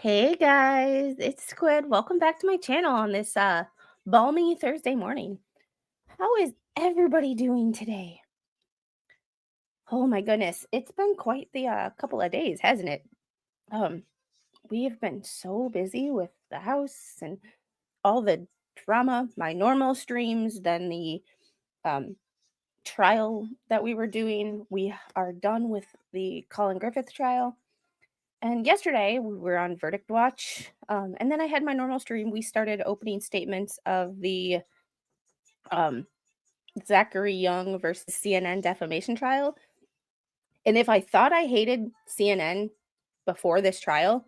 Hey guys, it's Squid. Welcome back to my channel on this balmy Thursday morning. How is everybody doing today? Oh my goodness, it's been quite the couple of days, hasn't it? Um, we have been so busy with the house and all the drama, my normal streams, then the um trial that we were doing. We are done with the Colin Griffith trial. And yesterday we were on verdict watch, and then I had my normal stream. We started opening statements of the um, Zachary Young versus CNN defamation trial. And if I thought I hated CNN before this trial,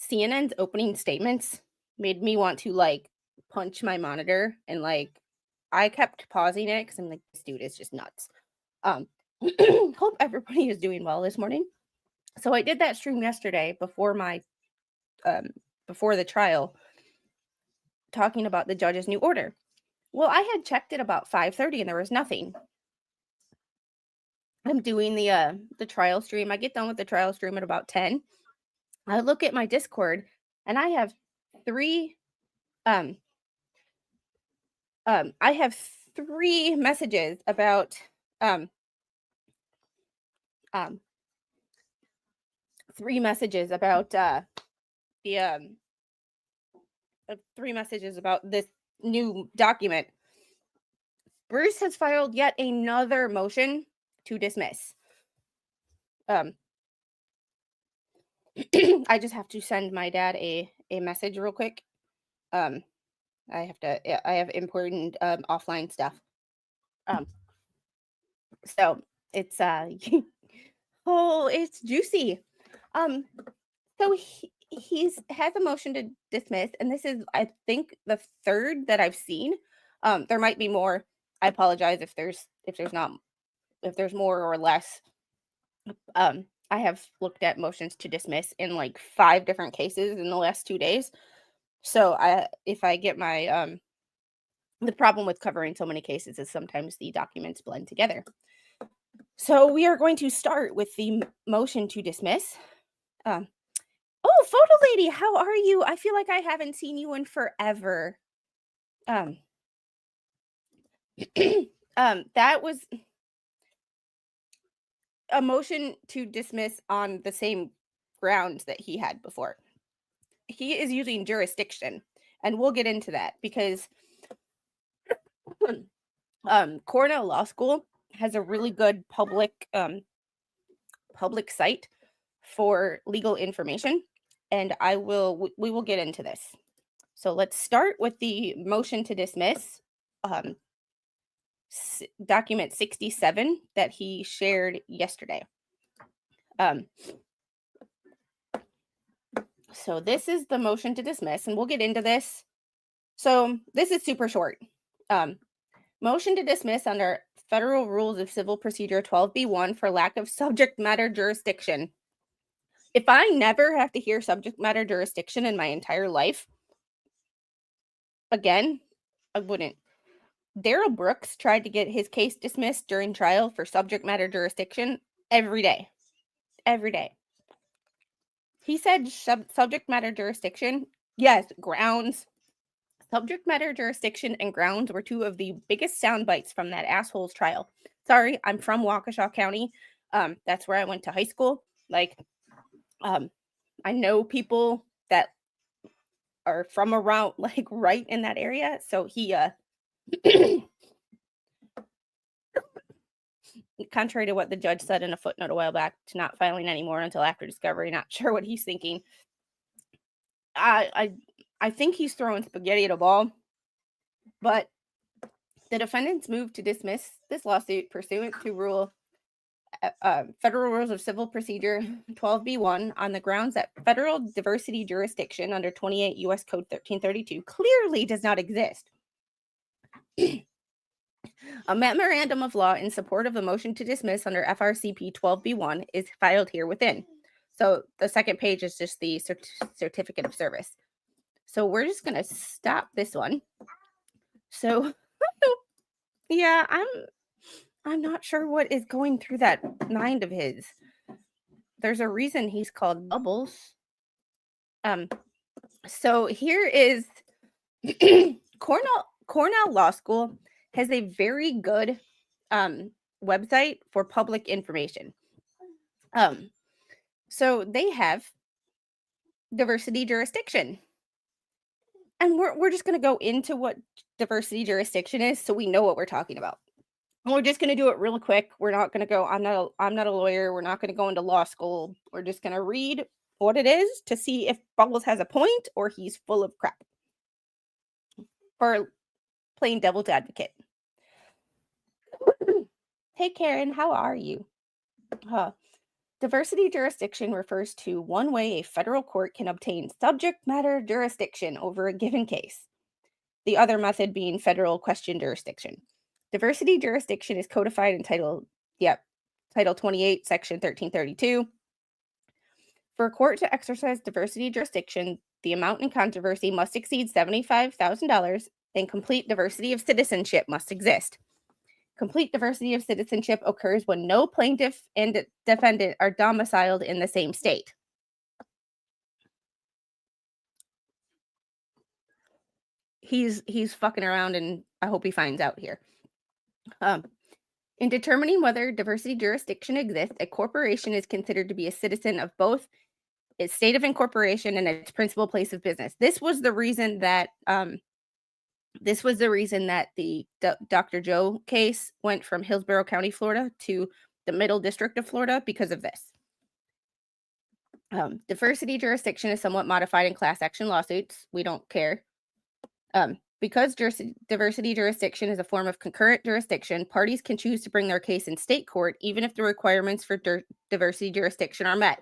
CNN's opening statements made me want to punch my monitor, and I kept pausing it because I'm like, this dude is just nuts. Um, hope everybody is doing well this morning. So I did that stream yesterday um, before the trial, talking about the judge's new order. Well, I had checked it about 5:30 and there was nothing. I'm doing the trial stream. I get done with the trial stream at about 10. I look at my Discord and I have three um I have three messages about um um three messages about the three messages about this new document. Bruce has filed yet another motion to dismiss. I just have to send my dad a message real quick. Um, I have important offline stuff. Um, so it's oh, it's juicy. Um, so he's has a motion to dismiss, and this is, I think, the third that I've seen. There might be more. I apologize if there's more or less. I have looked at motions to dismiss in like 5 different cases in the last 2 days. So if I get my the problem with covering so many cases is sometimes the documents blend together. So we are going to start with the motion to dismiss. Um, oh, photo lady, how are you? I feel like I haven't seen you in forever. Um, that was a motion to dismiss on the same grounds that he had before. He is using jurisdiction, and we'll get into that because Cornell Law School has a really good public site for legal information, and we will get into this. So let's start with the motion to dismiss, document 67 that he shared yesterday. So this is the motion to dismiss, and we'll get into this. So this is super short. Motion to dismiss under Federal Rules of Civil Procedure 12B1 for lack of subject matter jurisdiction. If I never have to hear subject matter jurisdiction in my entire life again, I wouldn't. Daryl Brooks tried to get his case dismissed during trial for subject matter jurisdiction every day. Every day. He said subject matter jurisdiction, yes, grounds. Subject matter jurisdiction and grounds were 2 of the biggest sound bites from that asshole's trial. Sorry, I'm from Waukesha County. That's where I went to high school. I know people that are from around, right in that area. So he, contrary to what the judge said in a footnote a while back, to not filing anymore until after discovery. Not sure what he's thinking. I think he's throwing spaghetti at a ball, but the defendants moved to dismiss this lawsuit pursuant to Federal Rules of Civil Procedure 12B1 on the grounds that federal diversity jurisdiction under 28 U.S. Code 1332 clearly does not exist. A memorandum of law in support of the motion to dismiss under FRCP 12B1 is filed here within. So the second page is just the certificate of service. So we're just going to stop this one. So yeah, I'm not sure what is going through that mind of his. There's a reason he's called Bubbles. So here is Cornell Law School has a very good website for public information. So they have diversity jurisdiction. And we're just going to go into what diversity jurisdiction is so we know what we're talking about. And we're just going to do it real quick. We're not going to go I'm not a lawyer. We're not going to go into law school. We're just going to read what it is to see if Bubbles has a point or he's full of crap. For plain devil's advocate. Hey Karen, how are you? Diversity jurisdiction refers to one way a federal court can obtain subject matter jurisdiction over a given case. The other method being federal question jurisdiction. Diversity jurisdiction is codified in Title 28, Section 1332. For a court to exercise diversity jurisdiction, the amount in controversy must exceed $75,000 and complete diversity of citizenship must exist. Complete diversity of citizenship occurs when no plaintiff and defendant are domiciled in the same state. He's fucking around, and I hope he finds out here. In determining whether diversity jurisdiction exists, a corporation is considered to be a citizen of both its state of incorporation and its principal place of business. This was the reason that the Dr. Joe case went from Hillsborough County, Florida to the Middle District of Florida because of this. Diversity jurisdiction is somewhat modified in class action lawsuits. We don't care. Because diversity jurisdiction is a form of concurrent jurisdiction, parties can choose to bring their case in state court even if the requirements for diversity jurisdiction are met.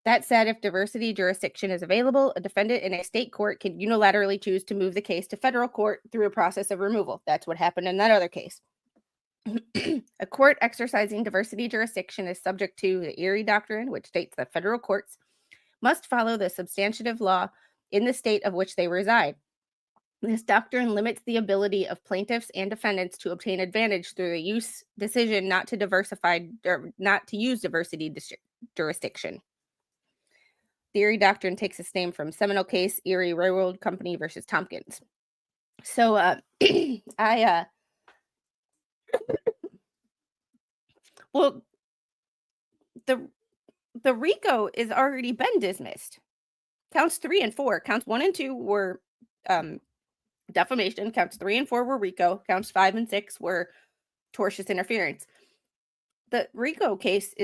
That said, if diversity jurisdiction is available, a defendant in a state court can unilaterally choose to move the case to federal court through a process of removal. That's what happened in that other case. A court exercising diversity jurisdiction is subject to the Erie Doctrine, which states that federal courts must follow the substantive law in the state of which they reside. This doctrine limits the ability of plaintiffs and defendants to obtain advantage through the decision not to use diversity jurisdiction. The Erie Doctrine takes its name from seminal case Erie Railroad Company versus Tompkins. So well, the RICO is already been dismissed. Counts 3 and 4. Counts 1 and 2 were defamation. Counts 3 and 4 were RICO. Counts 5 and 6 were tortious interference. The RICO case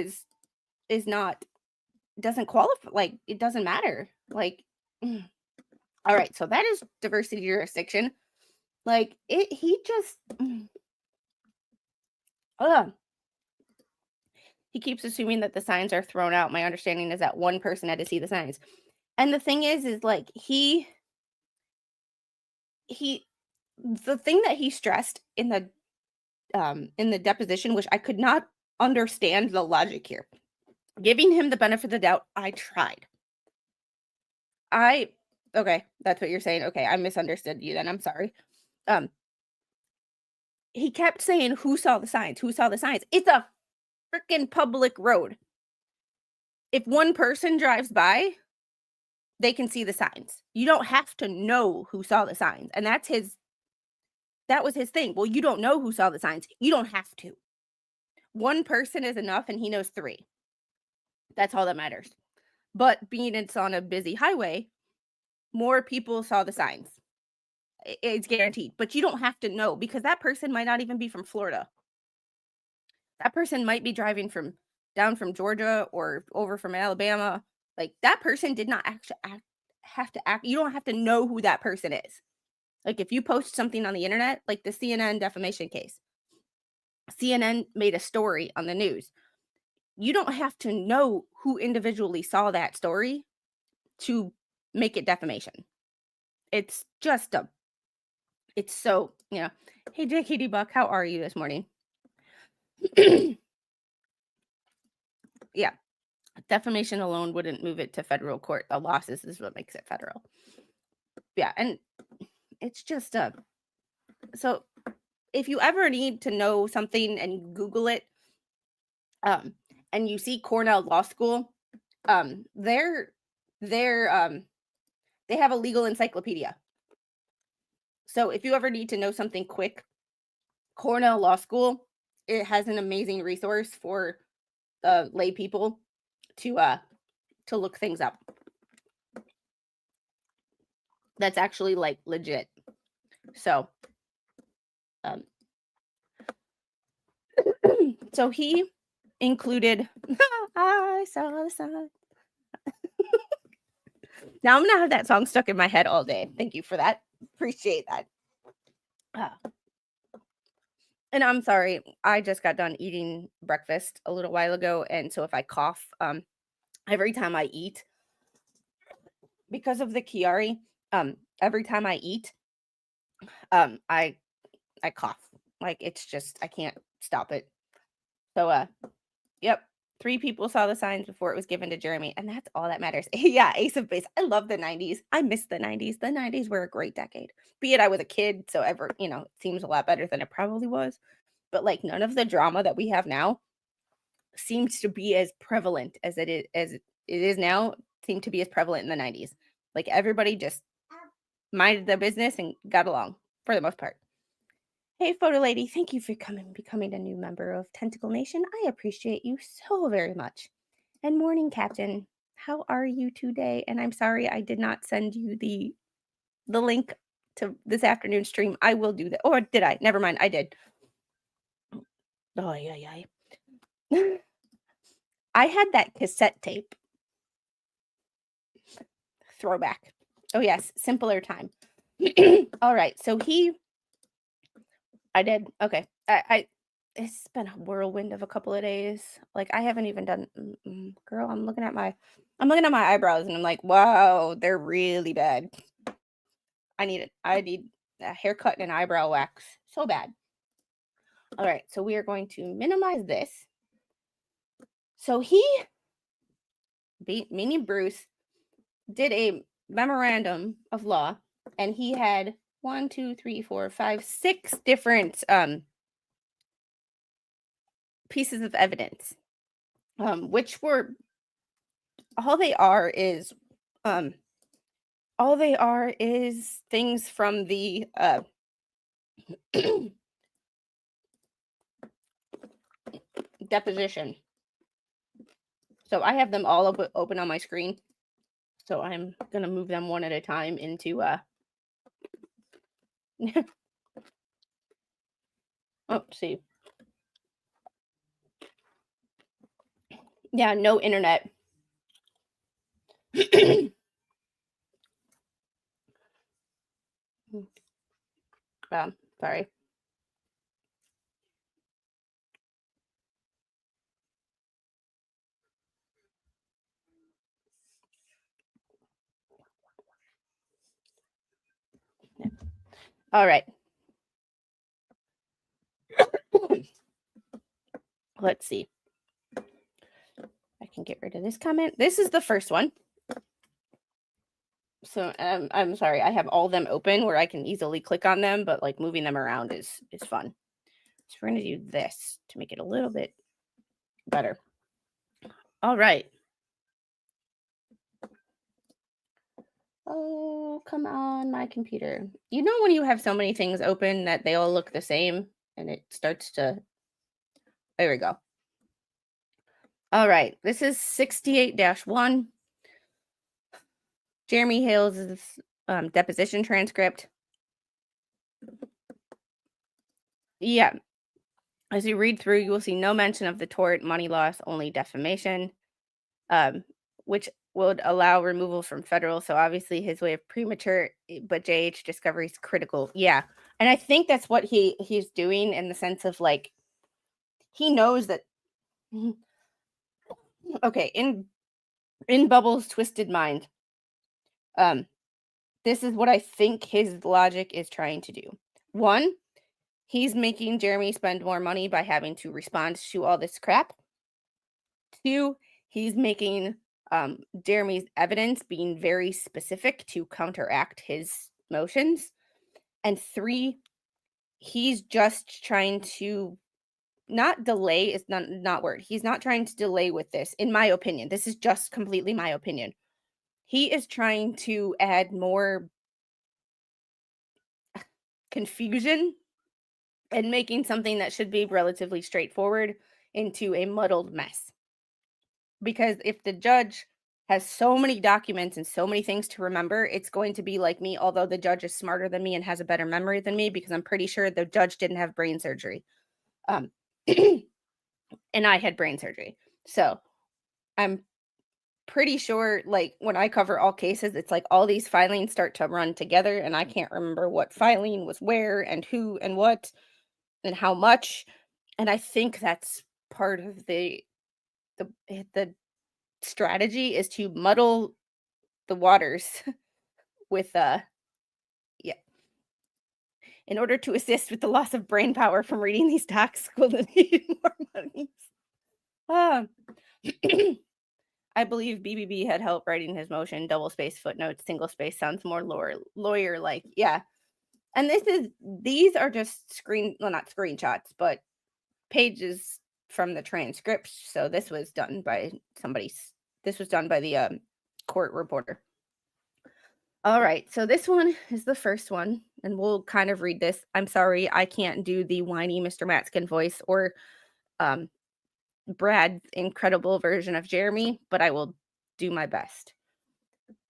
doesn't qualify. Like, it doesn't matter. Like, all right. So that is diversity jurisdiction. Like, he keeps assuming that the signs are thrown out. My understanding is that one person had to see the signs. And the thing is like, the thing that he stressed in the deposition, which I could not understand the logic here. Giving him the benefit of the doubt, I tried. Okay, that's what you're saying. Okay, I misunderstood you then. I'm sorry. He kept saying, who saw the signs? Who saw the signs? It's a freaking public road. If one person drives by, they can see the signs. You don't have to know who saw the signs. And that was his thing. Well, you don't know who saw the signs. You don't have to. One person is enough, and he knows 3. That's all that matters. But being it's on a busy highway, more people saw the signs. It's guaranteed. But you don't have to know, because that person might not even be from Florida. That person might be driving down from Georgia or over from Alabama. Like, that person did not actually have to act. You don't have to know who that person is. Like, if you post something on the internet, like the CNN defamation case, CNN made a story on the news. You don't have to know who individually saw that story to make it defamation. It's just it's so, Hey, JKD Buck, how are you this morning? Yeah. Defamation alone wouldn't move it to federal court. The losses is what makes it federal. Yeah, and it's just so if you ever need to know something and you Google it, and you see Cornell Law School, their they're they have a legal encyclopedia. So if you ever need to know something quick, Cornell Law School, it has an amazing resource for lay people to look things up. That's actually like legit. So so he included I saw the sun. Now I'm gonna have that song stuck in my head all day. Thank you for that. Appreciate that. And I'm sorry, I just got done eating breakfast a little while ago, and so if I cough, every time I eat, because of the Chiari, every time I eat, I cough. Like it's just I can't stop it. So yep. 3 people saw the signs before it was given to Jeremy, and that's all that matters. Yeah, Ace of Base. I love the 90s. I miss the 90s. The 90s were a great decade. Be it I was a kid, so it seems a lot better than it probably was. But like none of the drama that we have now seems to be as prevalent as it is now. Seemed to be as prevalent in the 90s. Like everybody just minded their business and got along for the most part. Hey, photo lady, thank you for becoming a new member of Tentacle Nation. I appreciate you so very much. And morning, Captain, how are you today? And I'm sorry I did not send you the link to this afternoon stream. I will do that. Or did I? Never mind. I did. Oh, yeah. I had that cassette tape. Throwback. Oh, yes. Simpler time. All right. So I did. Okay. It's been a whirlwind of a couple of days. Like I haven't even done girl, I'm looking at my eyebrows and I'm like, wow, they're really bad. I need a haircut and an eyebrow wax so bad. All right, so we are going to minimize this. So meaning Bruce, did a memorandum of law, and he had 1, 2, 3, 4, 5, 6 different pieces of evidence, which were all they are is things from the deposition. So I have them all open on my screen. So I'm gonna move them one at a time into oh, see. Yeah, no internet. Sorry. All right. Let's see. I can get rid of this comment. This is the first one. So I'm sorry, I have all of them open where I can easily click on them, but like moving them around is fun. So we're gonna do this to make it a little bit better. All right. Oh, come on, my computer. You know when you have so many things open that they all look the same and it starts to... There we go. All right. This is 68-1. Jeremy Hales' deposition transcript. Yeah. As you read through, you will see no mention of the tort, money loss, only defamation, which would allow removal from federal. So obviously his way of premature, but JH discovery is critical. Yeah. And I think that's what he's doing in the sense of like, he knows that, okay, in Bubble's twisted mind, this is what I think his logic is trying to do. 1, he's making Jeremy spend more money by having to respond to all this crap. 2, he's making Jeremy's evidence being very specific to counteract his motions. And 3, he's just trying to not delay is not word. He's not trying to delay with this, in my opinion. This is just completely my opinion. he is trying to add more confusion and making something that should be relatively straightforward into a muddled mess. Because if the judge has so many documents and so many things to remember, it's going to be like me, although the judge is smarter than me and has a better memory than me, because I'm pretty sure the judge didn't have brain surgery. Um, and I had brain surgery. So I'm pretty sure, like, when I cover all cases, it's like all these filings start to run together, and I can't remember what filing was where and who and what and how much. And I think that's part of the strategy, is to muddle the waters with yeah, in order to assist with the loss of brain power from reading these docs, will need more money. Ah. I believe BBB had help writing his motion. Double space footnotes, single space sounds more lawyer like. Yeah. And these are just not screenshots, but pages from the transcripts. So this was done by the court reporter. All right, so this one is the first one, and we'll kind of read this. I'm sorry, I can't do the whiny Mr. Matskin voice or Brad's incredible version of Jeremy, but I will do my best.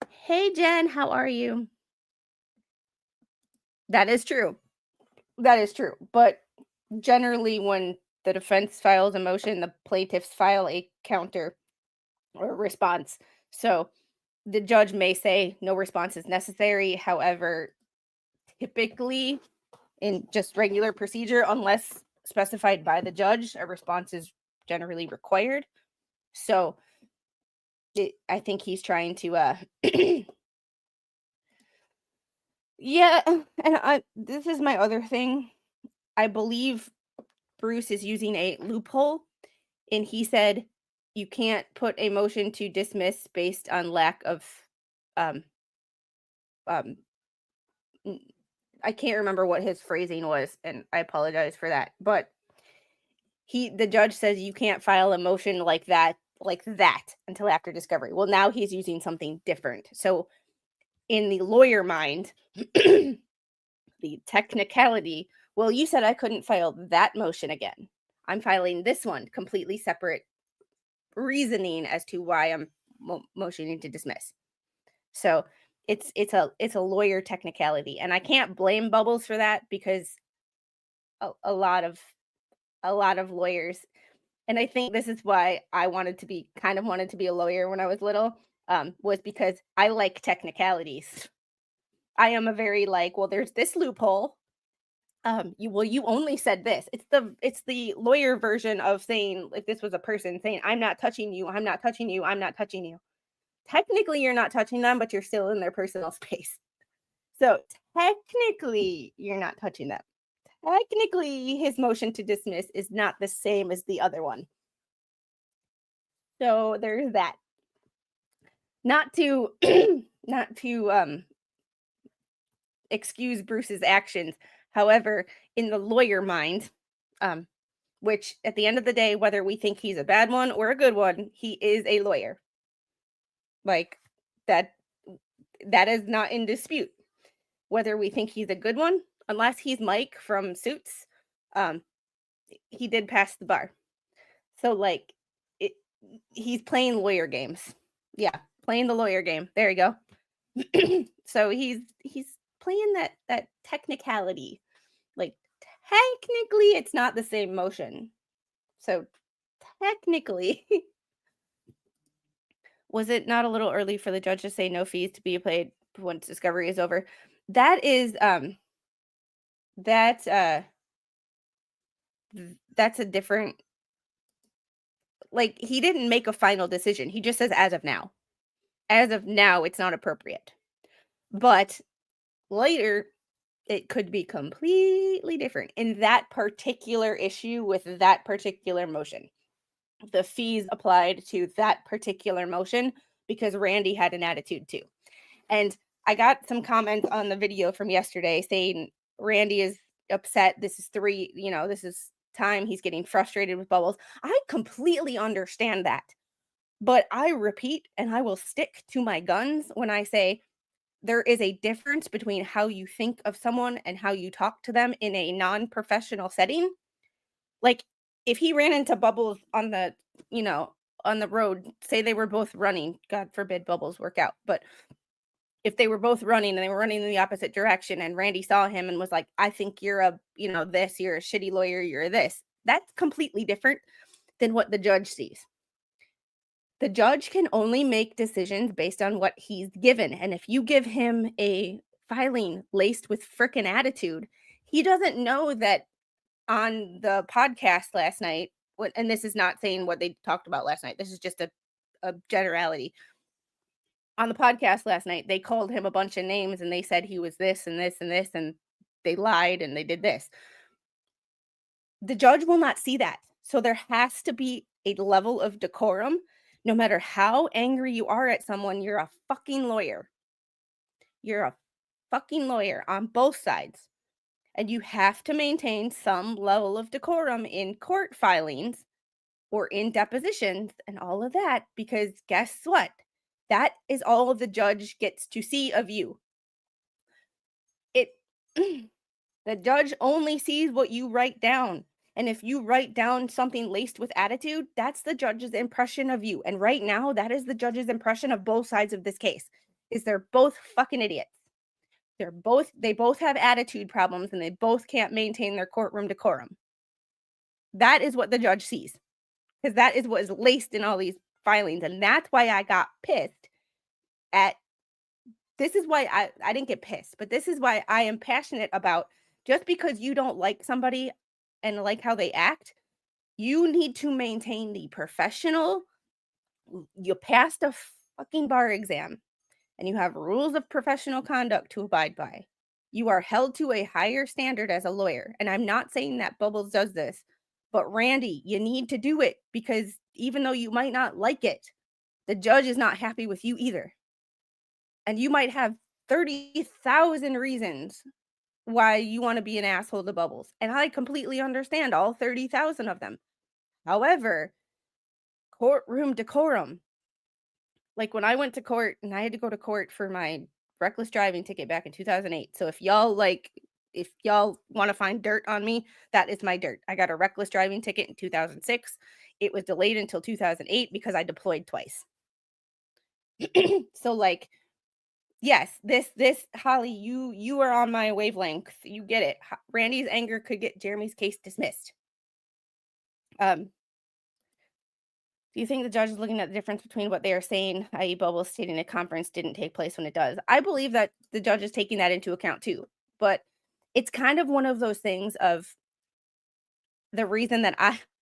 Hey, Jen, how are you? That is true. That is true. But generally, when the defense files a motion, the plaintiffs file a counter or response. So the judge may say no response is necessary. However, typically in just regular procedure, unless specified by the judge, a response is generally required. So I think he's trying to yeah, and this is my other thing. I believe Bruce is using a loophole, and he said you can't put a motion to dismiss based on lack of um um I can't remember what his phrasing was, and I apologize for that. But the judge says you can't file a motion like that until after discovery. Well, now he's using something different. So in the lawyer mind, the technicality, well, you said I couldn't file that motion again. I'm filing this one, completely separate reasoning as to why I'm motioning to dismiss. So it's a lawyer technicality, and I can't blame Bubbles for that, because a lot of lawyers, and I think this is why I wanted to be a lawyer when I was little, was because I like technicalities. I am a very well, there's this loophole. You only said this. It's the lawyer version of saying, if this was a person saying, I'm not touching you, I'm not touching you, I'm not touching you. Technically, you're not touching them, but you're still in their personal space. So technically, you're not touching them. Technically, his motion to dismiss is not the same as the other one. So there's that. Not to excuse Bruce's actions. However, in the lawyer mind, which at the end of the day, whether we think he's a bad one or a good one, he is a lawyer. Like that is not in dispute. Whether we think he's a good one, unless he's Mike from Suits, he did pass the bar. So he's playing lawyer games. Yeah, playing the lawyer game. There you go. So he's playing that technicality. Like, technically it's not the same motion. So technically, was it not a little early for the judge to say no fees to be paid once discovery is over? That is that's a different, he didn't make a final decision. He just says as of now. As of now, it's not appropriate. But later, it could be completely different in that particular issue with that particular motion. The fees applied to that particular motion because Randy had an attitude too. And I got some comments on the video from yesterday saying Randy is upset. This is time. He's getting frustrated with Bubbles. I completely understand that. But I repeat, and I will stick to my guns when I say there is a difference between how you think of someone and how you talk to them in a non-professional setting. Like, if he ran into Bubbles on the, you know, on the road, say they were both running, God forbid Bubbles work out, but if they were both running and they were running in the opposite direction and Randy saw him and was like, "I think you're a, this, you're a shitty lawyer, you're this." That's completely different than what the judge sees. The judge can only make decisions based on what he's given, and if you give him a filing laced with frickin' attitude, he doesn't know that on the podcast last night, and this is not saying what they talked about last night, this is just a generality. On the podcast last night, they called him a bunch of names and they said he was this and this and this, and they lied and they did this. The judge will not see that. So there has to be a level of decorum. No matter how angry you are at someone, you're a fucking lawyer. You're a fucking lawyer on both sides. And you have to maintain some level of decorum in court filings or in depositions and all of that, because guess what? That is all the judge gets to see of you. It the judge only sees what you write down. And if you write down something laced with attitude, that's the judge's impression of you. And right now, that is the judge's impression of both sides of this case. Is they're both fucking idiots. They both have attitude problems and they both can't maintain their courtroom decorum. That is what the judge sees. Because that is what is laced in all these filings. And that's why I got pissed at this is why I didn't get pissed, but this is why I am passionate about just because you don't like somebody and like how they act, you need to maintain the professional. You passed a fucking bar exam and you have rules of professional conduct to abide by. You are held to a higher standard as a lawyer. And I'm not saying that Bubbles does this, but Randy, you need to do it because even though you might not like it, the judge is not happy with you either. And you might have 30,000 reasons why you want to be an asshole to Bubbles. And I completely understand all 30,000 of them. However, courtroom decorum. Like when I went to court and I had to go to court for my reckless driving ticket back in 2008. So if y'all want to find dirt on me, that is my dirt. I got a reckless driving ticket in 2006. It was delayed until 2008 because I deployed twice. So like, yes, this Holly, you are on my wavelength. You get it. Randy's anger could get Jeremy's case dismissed. Do you think the judge is looking at the difference between what they are saying, i.e. Bubbles stating a conference didn't take place when it does? I believe that the judge is taking that into account too. But it's kind of one of those things of the reason that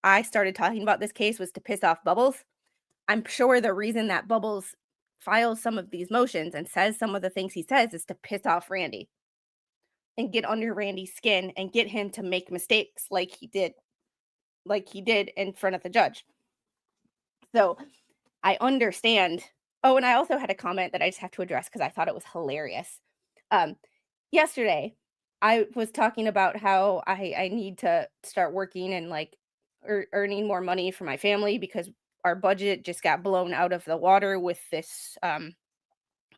I started talking about this case was to piss off Bubbles. I'm sure the reason that Bubbles files some of these motions and says some of the things he says is to piss off Randy and get under Randy's skin and get him to make mistakes like he did in front of the judge. So I understand. Oh, and I also had a comment that I just have to address because I thought it was hilarious. Yesterday, I was talking about how I need to start working and like earning more money for my family because our budget just got blown out of the water with this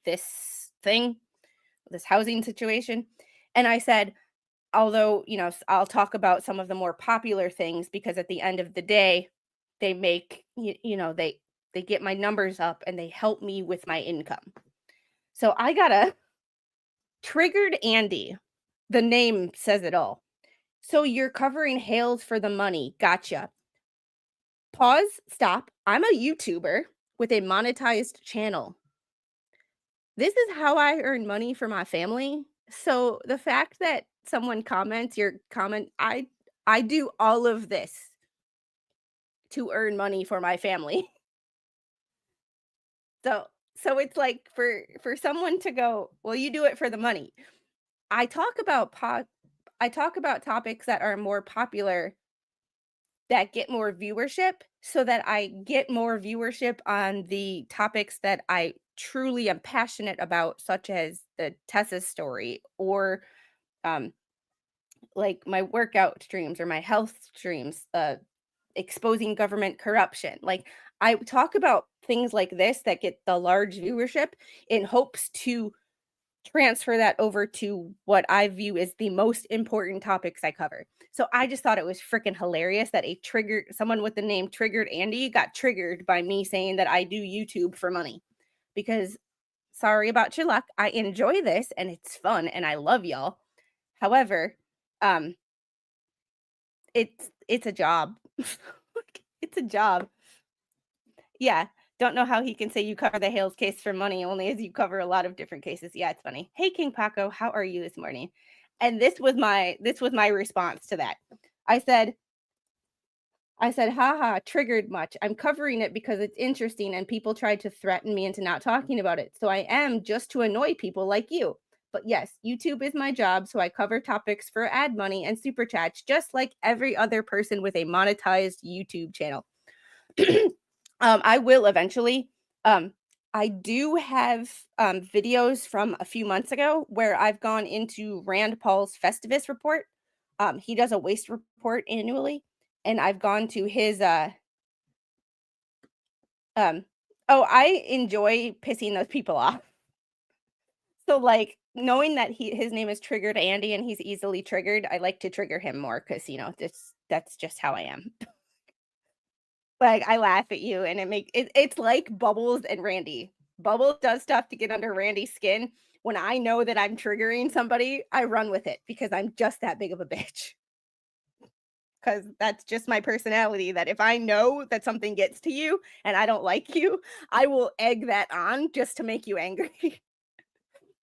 this housing situation. And I said, although, I'll talk about some of the more popular things because at the end of the day, they make, they get my numbers up and they help me with my income. So I got a triggered Andy. The name says it all. So you're covering Hales for the money. Gotcha. Pause, stop. I'm a YouTuber with a monetized channel. This is how I earn money for my family. So the fact that someone comments your comment, I do all of this to earn money for my family. So it's like for someone to go, well, you do it for the money. I talk about topics that are more popular that get more viewership so that I get more viewership on the topics that I truly am passionate about, such as the Tessa story or like my workout streams or my health streams, exposing government corruption. Like I talk about things like this that get the large viewership in hopes to transfer that over to what I view as the most important topics I cover. So I just thought it was freaking hilarious that someone with the name Triggered Andy got triggered by me saying that I do YouTube for money. Because sorry about your luck, I enjoy this and it's fun and I love y'all. However, um it's a job. It's a job. Yeah. Don't know how he can say you cover the Hales case for money only as you cover a lot of different cases. Yeah, it's funny. Hey King Paco, how are you this morning? And this was my response to that. I said, haha, triggered much. I'm covering it because it's interesting and people tried to threaten me into not talking about it. So I am just to annoy people like you. But yes, YouTube is my job, so I cover topics for ad money and super chats, just like every other person with a monetized YouTube channel. I will eventually. I do have videos from a few months ago where I've gone into Rand Paul's Festivus report. He does a waste report annually, and I've gone to his I enjoy pissing those people off. So like knowing that his name is Triggered Andy and he's easily triggered, I like to trigger him more because that's just how I am. Like, I laugh at you and it's like Bubbles and Randy. Bubbles does stuff to get under Randy's skin. When I know that I'm triggering somebody, I run with it because I'm just that big of a bitch. Because that's just my personality, that if I know that something gets to you and I don't like you, I will egg that on just to make you angry.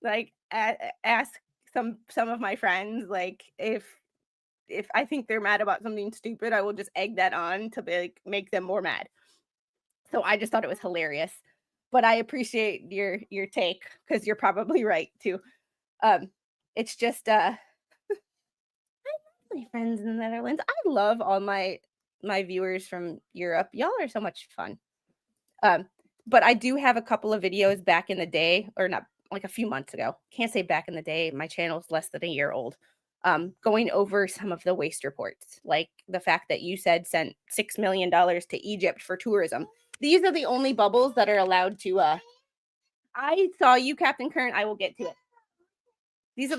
Like, ask some of my friends, like, if I think they're mad about something stupid, I will just egg that on to make them more mad. So I just thought it was hilarious. But I appreciate your take because you're probably right too. It's just my friends in the Netherlands. I love all my viewers from Europe. Y'all are so much fun. But I do have a couple of videos back in the day, or not, like a few months ago. Can't say back in the day. My channel's less than a year old. Going over some of the waste reports, like the fact that you said sent $6 million to Egypt for tourism. These are the only bubbles that are allowed to. I saw you, Captain Kern. I will get to it. These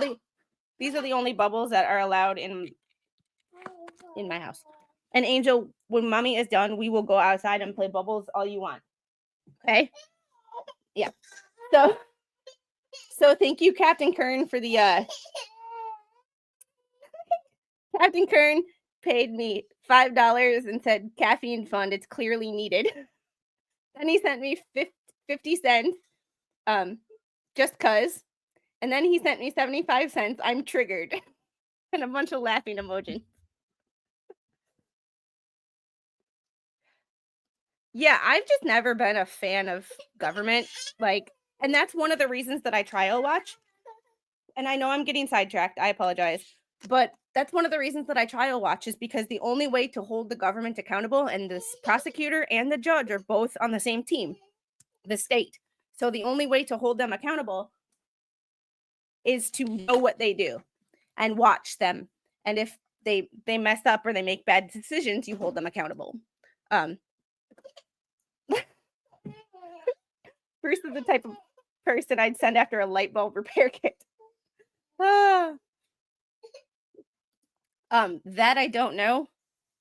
are the only bubbles that are allowed in my house. And Angel, when mommy is done, we will go outside and play bubbles all you want. Okay? Yeah. So thank you, Captain Kern, for the Captain Kern paid me $5 and said caffeine fund. It's clearly needed. Then he sent me 50 cents, just cause. And then he sent me 75 cents. I'm triggered. And a bunch of laughing emojis. Yeah, I've just never been a fan of government. Like, and that's one of the reasons that I trial watch. And I know I'm getting sidetracked. I apologize. But that's one of the reasons that I trial watch, is because the only way to hold the government accountable, and the prosecutor and the judge are both on the same team, the state. So the only way to hold them accountable is to know what they do and watch them. And if they mess up or they make bad decisions, you hold them accountable. Bruce is the type of person I'd send after a light bulb repair kit. That I don't know.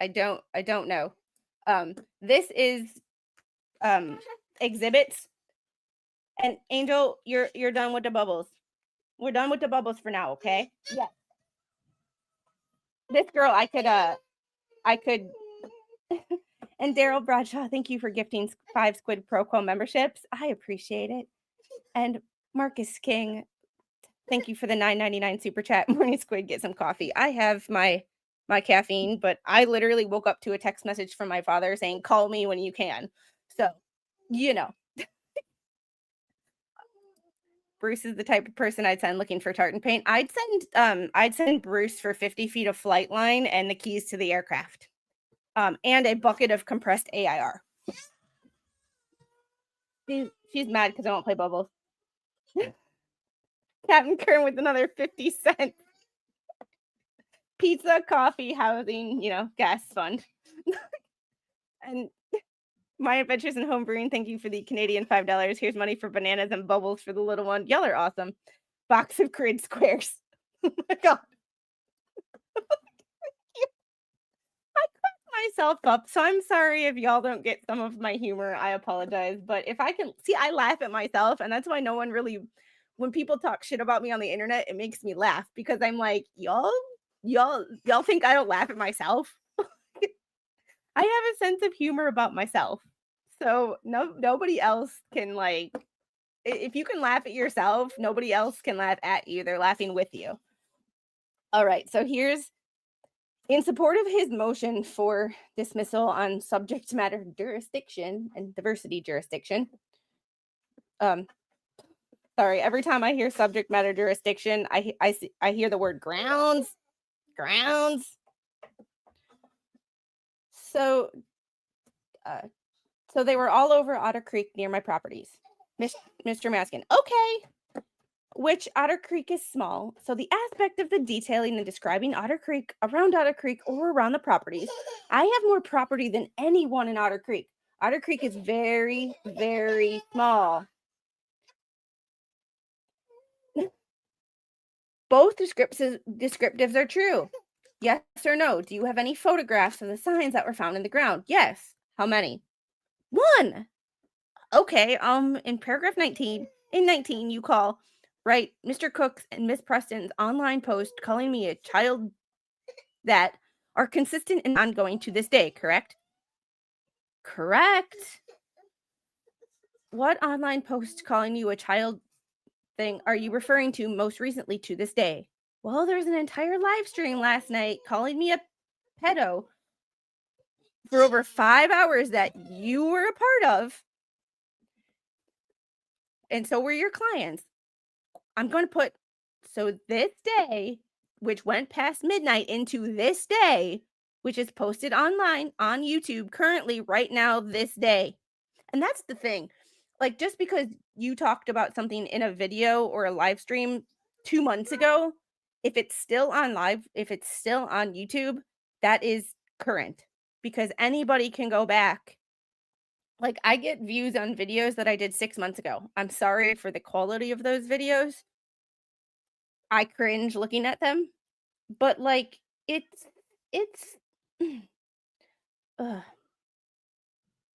I don't know. This is exhibits. And Angel, you're done with the bubbles. We're done with the bubbles for now, okay? Yeah. This girl, I could and Daryl Bradshaw, thank you for gifting 5 Squid Pro Quo memberships. I appreciate it. And Marcus King, thank you for the $9.99 super chat. Morning Squid, get some coffee. I have my caffeine, but I literally woke up to a text message from my father saying, call me when you can. So, you know. Bruce is the type of person I'd send looking for tartan paint. I'd send Bruce for 50 feet of flight line and the keys to the aircraft. And a bucket of compressed AIR. She's mad because I won't play bubbles. Captain Kern with another 50 cents. Pizza, coffee, housing, gas fund. And My adventures in home brewing. Thank you for the Canadian $5. Here's money for bananas and bubbles for the little one. Y'all are awesome. Box of grid squares. Oh my god. I cracked myself up, so I'm sorry if y'all don't get some of my humor. I apologize. But if I can see, I laugh at myself, and that's why no one really, when people talk shit about me on the internet, it makes me laugh because I'm like, y'all think I don't laugh at myself? I have a sense of humor about myself. So nobody else can like if you can laugh at yourself, nobody else can laugh at you. They're laughing with you. All right. So here's in support of his motion for dismissal on subject matter jurisdiction and diversity jurisdiction. Sorry, every time I hear subject matter jurisdiction, I hear the word grounds. So they were all over Otter Creek near my properties. Mr. Maskin. Okay. Which Otter Creek is small, so the aspect of the detailing and describing Otter Creek, around Otter Creek, or around the properties, I have more property than anyone in Otter Creek. Otter Creek is very, very small. Both descriptives are true. Yes or no? Do you have any photographs of the signs that were found in the ground? Yes. How many? 1. Okay, in paragraph 19, you call, right, Mr. Cook's and Miss Preston's online post calling me a child that are consistent and ongoing to this day, correct? Correct. What online post calling you a child thing are you referring to most recently to this day? Well, there's an entire live stream last night calling me a pedo for over 5 hours that you were a part of. And so were your clients. I'm going to put, so this day, which went past midnight into this day, which is posted online on YouTube currently right now, this day. And that's the thing. Like, just because you talked about something in a video or a live stream 2 months ago, if it's still on YouTube, that is current because anybody can go back. Like, I get views on videos that I did 6 months ago. I'm sorry for the quality of those videos. I cringe looking at them, but like it's uh,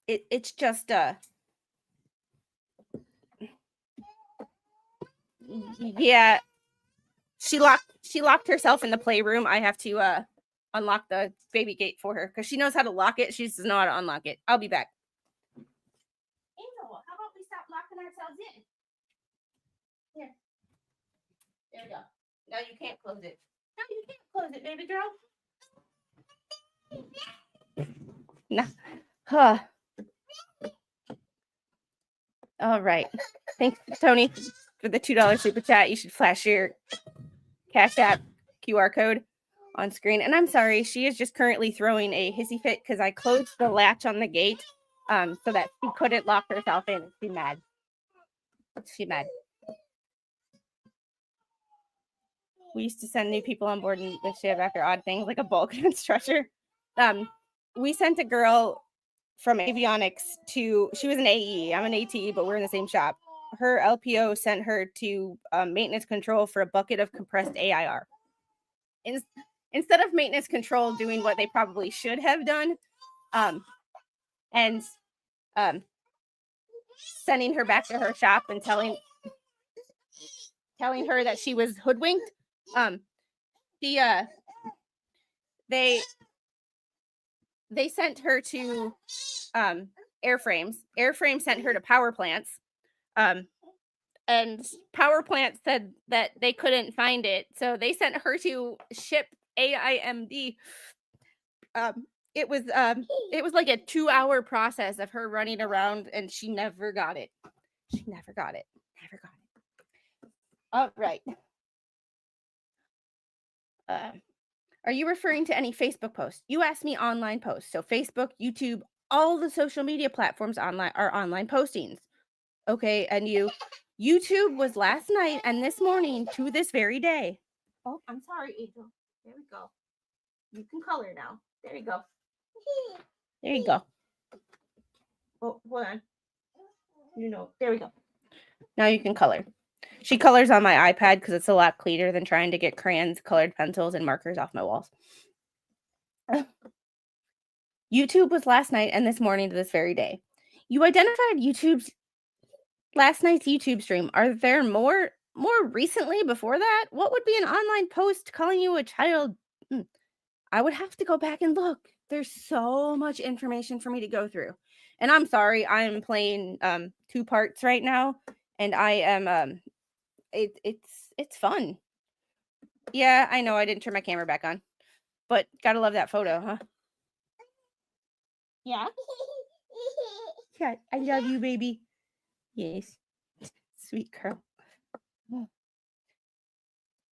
it's just yeah, she locked herself in the playroom. I have to unlock the baby gate for her because she knows how to lock it. She doesn't know how to unlock it. I'll be back. Angel, how about we stop locking ourselves in? Here. There we go. Now you can't close it. No, you can't close it, baby girl. No. Huh. All right. Thanks, Tony, for the $2 super chat. You should flash your Cash App QR code on screen. And I'm sorry, she is just currently throwing a hissy fit because I closed the latch on the gate so that she couldn't lock herself in. She's mad. She's mad. We used to send new people on board and they shave after odd things like a bulk stretcher. We sent a girl from avionics she was an AE. I'm an AT, but we're in the same shop. Her LPO sent her to maintenance control for a bucket of compressed AIR. Instead of maintenance control doing what they probably should have done, and sending her back to her shop and telling her that she was hoodwinked, they sent her to airframes. Airframe sent her to power plants. And power plant said that they couldn't find it. So they sent her to ship AIMD. It was like a 2-hour process of her running around and she never got it. Never got it. All right. Are you referring to any Facebook posts? You asked me online posts. So Facebook, YouTube, all the social media platforms online are online postings. Okay, and YouTube was last night and this morning to this very day. Oh, I'm sorry, Angel. There we go. You can color now. There you go. There you go. Oh, hold on. There we go. Now you can color. She colors on my iPad because it's a lot cleaner than trying to get crayons, colored pencils, and markers off my walls. YouTube was last night and this morning to this very day. You identified last night's YouTube stream. Are there more recently before that? What would be an online post calling you a child? I would have to go back and look. There's so much information for me to go through. And I'm sorry, I am playing 2 parts right now, and I am it's fun. Yeah, I know I didn't turn my camera back on. But gotta love that photo, huh? Yeah. Yeah, I love you, baby. Yes. Sweet girl.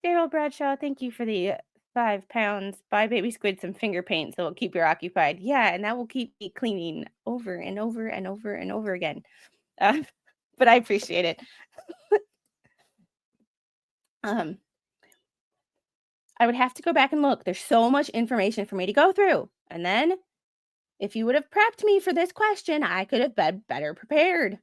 Daryl Bradshaw, thank you for the 5 pounds. Buy baby squid some finger paint so it'll keep you occupied. Yeah, and that will keep me cleaning over and over and over and over again. But I appreciate it. I would have to go back and look. There's so much information for me to go through. And then, if you would have prepped me for this question, I could have been better prepared.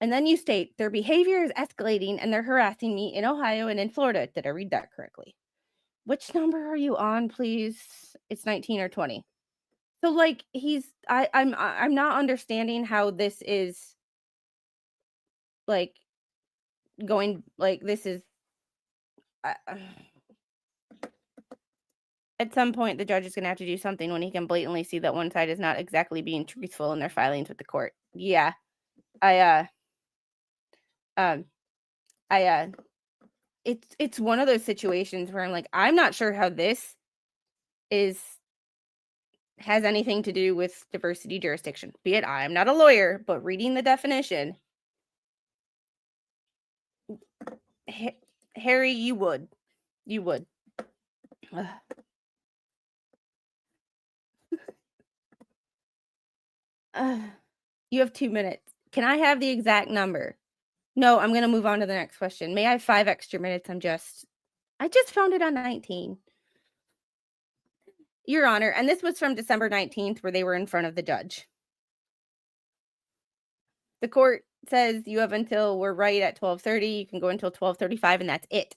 And then you state, their behavior is escalating and they're harassing me in Ohio and in Florida. Did I read that correctly? Which number are you on, please? It's 19 or 20. So, like, I'm not understanding how this is, like, going, like, this is, at some point, the judge is going to have to do something when he can blatantly see that one side is not exactly being truthful in their filings with the court. Yeah. It's one of those situations where I'm like, I'm not sure how this has anything to do with diversity jurisdiction. Be it I'm not a lawyer, but reading the definition, Harry, you would. Ugh. You have 2 minutes. Can I have the exact number? No, I'm going to move on to the next question. May I have 5 extra minutes? I just found it on 19. Your Honor, and this was from December 19th where they were in front of the judge. The court says you have until we're right at 12:30. You can go until 12:35 and that's it.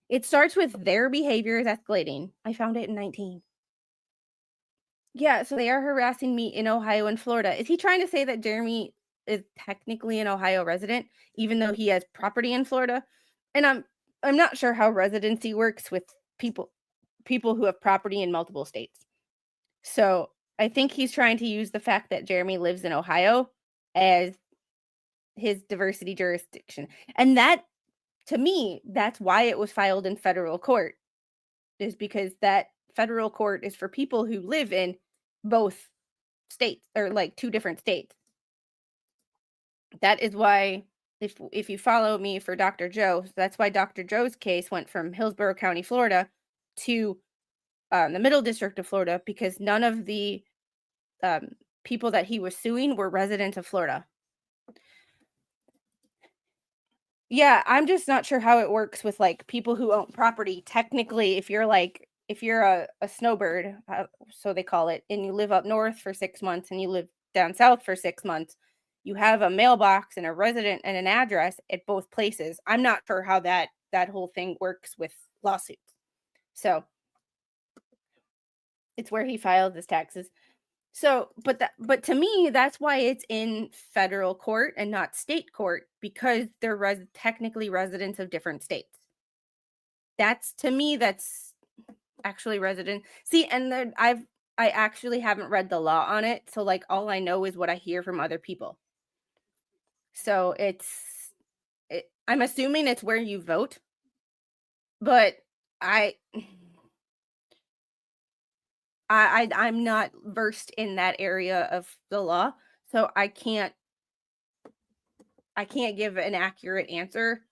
It starts with their behavior is escalating. I found it in 19. Yeah, so they are harassing me in Ohio and Florida. Is he trying to say that Jeremy is technically an Ohio resident, even though he has property in Florida? And I'm not sure how residency works with people who have property in multiple states. So I think he's trying to use the fact that Jeremy lives in Ohio as his diversity jurisdiction. And that, to me, that's why it was filed in federal court, is because that federal court is for people who live in both states, or like 2 different states. That is why, if you follow me for Dr. Joe, that's why Dr. Joe's case went from Hillsborough County, Florida to the Middle District of Florida, because none of the people that he was suing were residents of Florida. Yeah, I'm just not sure how it works with, like, people who own property. Technically, if you're a snowbird, so they call it, and you live up north for 6 months and you live down south for 6 months, you have a mailbox and a resident and an address at both places. I'm not sure how that whole thing works with lawsuits. So it's where he filed his taxes. So, but to me, that's why it's in federal court and not state court, because they're technically residents of different states. To me, that's actually resident. See, and then I actually haven't read the law on it, so, like, all I know is what I hear from other people. So I'm assuming it's where you vote, but I'm not versed in that area of the law, so I can't give an accurate answer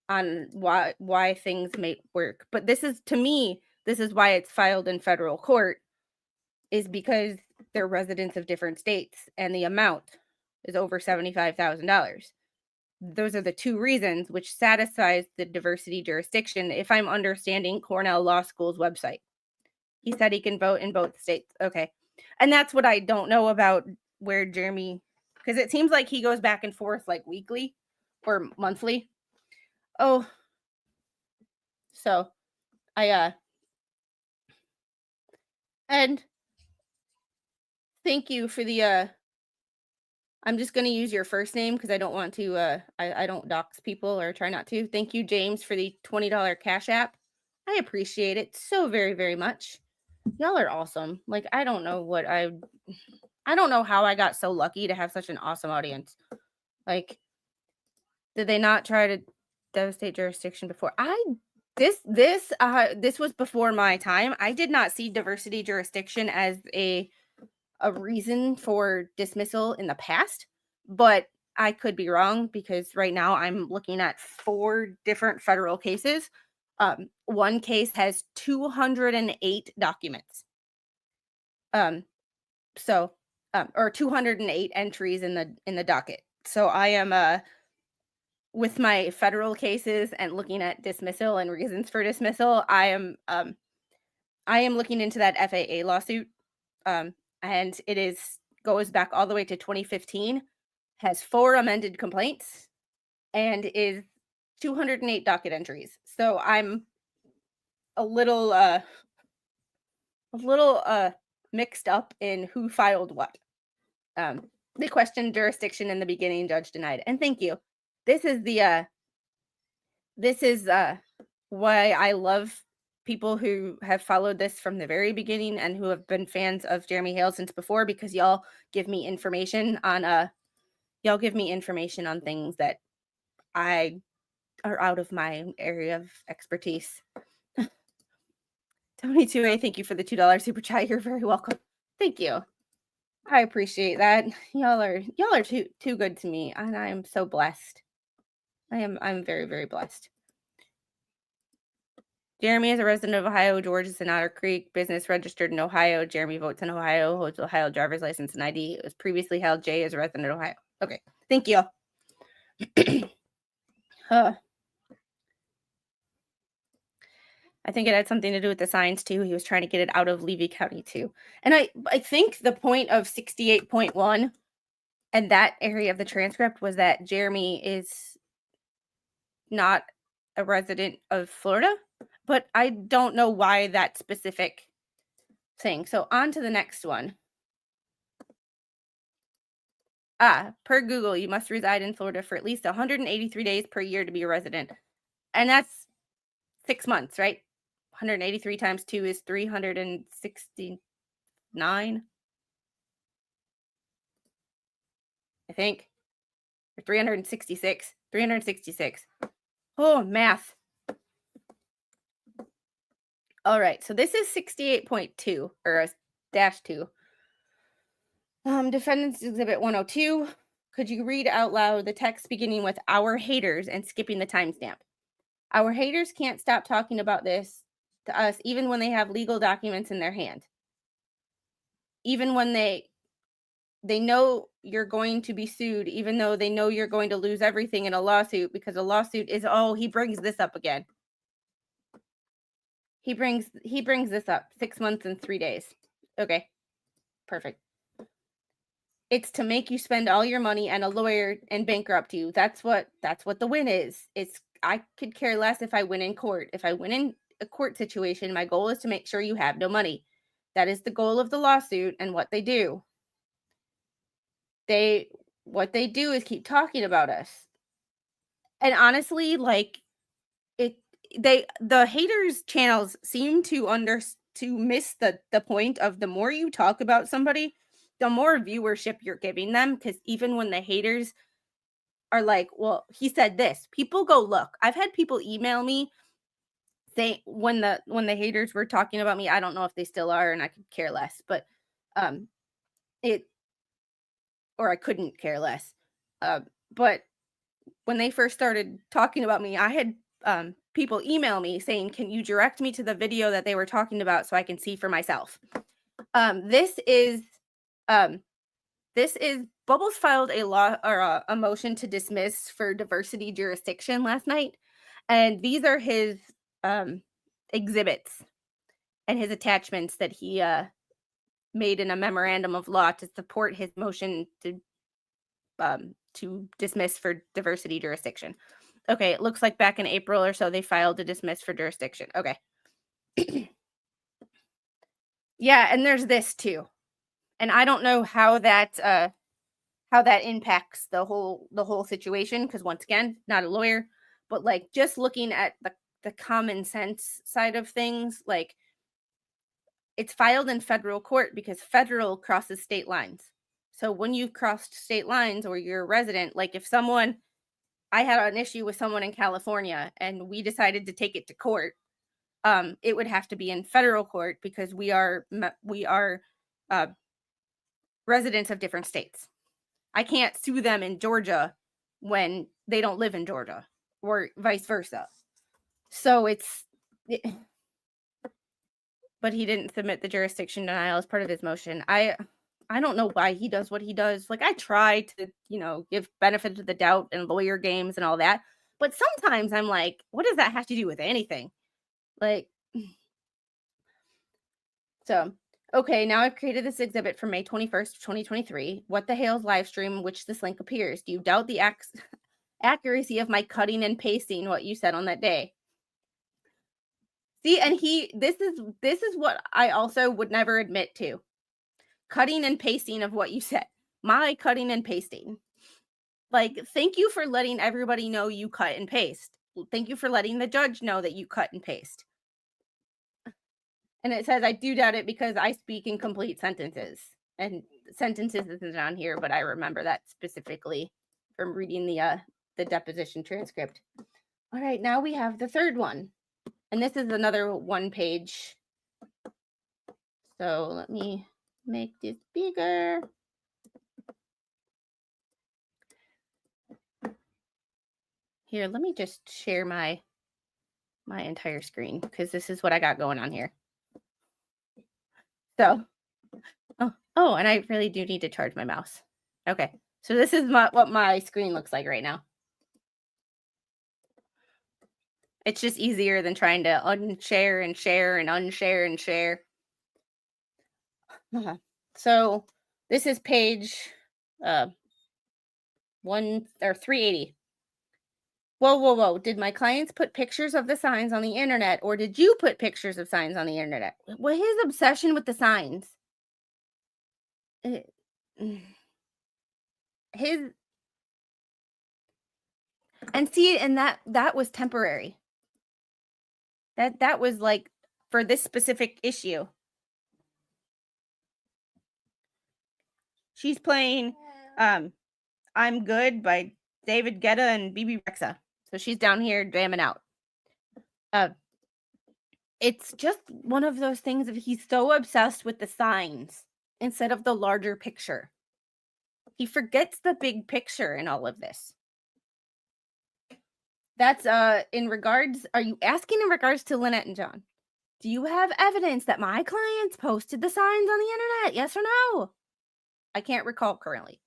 on why things may work. But this is, to me, this is why it's filed in federal court, is because they're residents of different states and the amount is over $75,000. Those are the 2 reasons which satisfies the diversity jurisdiction, if I'm understanding Cornell Law School's website. He said he can vote in both states. Okay. And that's what I don't know about where Jeremy, because it seems like he goes back and forth like weekly or monthly. Oh, so I and thank you for the I'm just gonna use your first name because I don't want to I don't dox people or try not to. Thank you, James, for the $20 Cash App. I appreciate it so very, very much. Y'all are awesome. Like I don't know how I got so lucky to have such an awesome audience. Like, did they not try to devastate jurisdiction before? This was before my time. I did not see diversity jurisdiction as a reason for dismissal in the past, but I could be wrong because right now I'm looking at 4 different federal cases. One case has 208 documents. Or 208 entries in the docket. So I am with my federal cases and looking at dismissal and reasons for dismissal, I am looking into that FAA lawsuit. And it goes back all the way to 2015, has 4 amended complaints, and is 208 docket entries. So I'm a little mixed up in who filed what. They questioned jurisdiction in the beginning, judge denied. And thank you. This is why I love people who have followed this from the very beginning and who have been fans of Jeremy Hales since before, because y'all give me information on things that I are out of my area of expertise. Tony 2A, thank you for the $2 super chat. You're very welcome. Thank you. I appreciate that. Y'all are too good to me, and I am so blessed. I'm very, very blessed. Jeremy is a resident of Ohio. George is in Otter Creek. Business registered in Ohio. Jeremy votes in Ohio. Holds Ohio driver's license and ID. It was previously held. Jay is a resident of Ohio. Okay. Thank you. I think it had something to do with the signs too. He was trying to get it out of Levy County too. And I think the point of 68.1 and that area of the transcript was that Jeremy is not a resident of Florida, but I don't know why that specific thing. So on to the next one. Per Google, you must reside in Florida for at least 183 days per year to be a resident. And that's 6 months, right? 183 times 2 is 369, I think. Or 366. 366. Oh, math. All right, so this is 68.2, or -2. Defendants Exhibit 102. Could you read out loud the text beginning with "our haters" and skipping the timestamp? Our haters can't stop talking about this to us even when they have legal documents in their hand. Even when they know you're going to be sued, even though they know you're going to lose everything in a lawsuit, because a lawsuit is, he brings this up again. He brings this up 6 months and 3 days. Okay. Perfect. It's to make you spend all your money and a lawyer and bankrupt you. That's what the win is. I could care less if I win in court. If I win in a court situation, my goal is to make sure you have no money. That is the goal of the lawsuit. And what they do, what they do is keep talking about us. And honestly, like the haters channels seem to miss the point of the more you talk about somebody, the more viewership you're giving them. Because even when the haters are like, well, he said this, people go look. I've had people email me say when the haters were talking about me, I don't know if they still are, and I could care less, but or I couldn't care less. But when they first started talking about me, I had people email me saying, can you direct me to the video that they were talking about so I can see for myself? This is Bubbles filed a motion to dismiss for diversity jurisdiction last night, and these are his exhibits and his attachments that he made in a memorandum of law to support his motion to dismiss for diversity jurisdiction. Okay, it looks like back in April or so they filed to dismiss for jurisdiction. Okay. Yeah, and there's this too. And I don't know how that impacts the whole situation, because once again, not a lawyer, but like just looking at the common sense side of things, like it's filed in federal court because federal crosses state lines. So when you've crossed state lines or you're a resident, like if I had an issue with someone in California and we decided to take it to court, it would have to be in federal court because we are residents of different states. I can't sue them in Georgia when they don't live in Georgia, or vice versa. So but he didn't submit the jurisdiction denial as part of his motion. I don't know why he does what he does. Like, I try to, give benefit of the doubt and lawyer games and all that. But sometimes I'm like, what does that have to do with anything? Like, so, okay, now I've created this exhibit for May 21st, 2023. What the Hales live stream, which this link appears. Do you doubt the accuracy of my cutting and pasting what you said on that day? See, and this is what I also would never admit to. Cutting and pasting of what you said. My cutting and pasting. Like, thank you for letting everybody know you cut and paste. Thank you for letting the judge know that you cut and paste. And it says, I do doubt it because I speak in complete sentences. And sentences isn't on here, but I remember that specifically from reading the deposition transcript. All right, now we have the third one. And this is another one page. So let me make this bigger. Here, let me just share my entire screen because this is what I got going on here. So, oh, and I really do need to charge my mouse. Okay, so this is what my screen looks like right now. It's just easier than trying to unshare and share and unshare and share. So this is page 380. Whoa. Did my clients put pictures of the signs on the internet, or did you put pictures of signs on the internet? Well, his obsession with the signs. And that was temporary. That was like for this specific issue. She's playing I'm Good by David Guetta and BB Rexa. So she's down here jamming out. It's just one of those things that he's so obsessed with the signs instead of the larger picture. He forgets the big picture in all of this. That's in regards, are you asking in regards to Lynette and John? Do you have evidence that my clients posted the signs on the internet? Yes or no? I can't recall currently.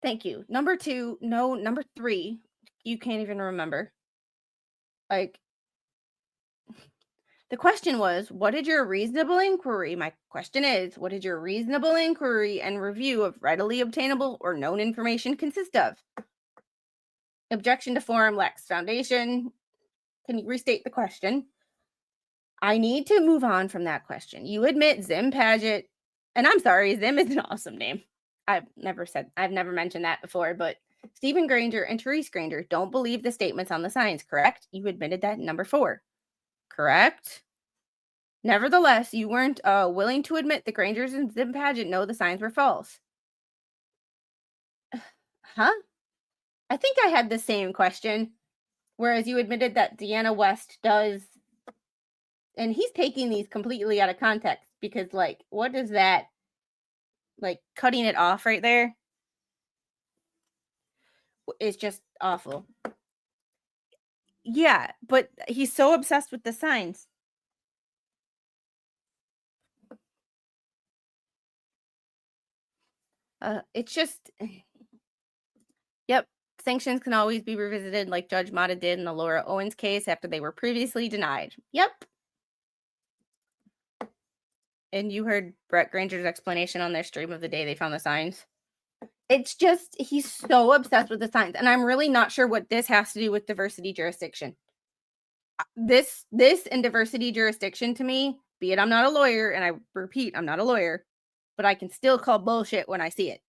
Thank you. Number 2, no. Number 3, you can't even remember. Like, the question was, what did your reasonable inquiry? My question is, what did your reasonable inquiry and review of readily obtainable or known information consist of? Objection to form lacks foundation. Can you restate the question? I need to move on from that question. You admit Zim Paget, and I'm sorry, Zim is an awesome name. I've never mentioned that before, but Stephen Granger and Therese Granger don't believe the statements on the signs, correct? You admitted that in number 4. Correct? Nevertheless, you weren't willing to admit the Grangers and Zim Paget know the signs were false. Huh? I think I had the same question, whereas you admitted that Deanna West does, and he's taking these completely out of context because, like, what is that? Like, cutting it off right there is just awful. Yeah, but he's so obsessed with the signs. It's just, yep. Sanctions can always be revisited like Judge Mata did in the Laura Owens case after they were previously denied. Yep. And you heard Brett Granger's explanation on their stream of the day they found the signs. It's just, he's so obsessed with the signs. And I'm really not sure what this has to do with diversity jurisdiction. This and diversity jurisdiction to me, be it I'm not a lawyer, and I repeat, I'm not a lawyer, but I can still call bullshit when I see it.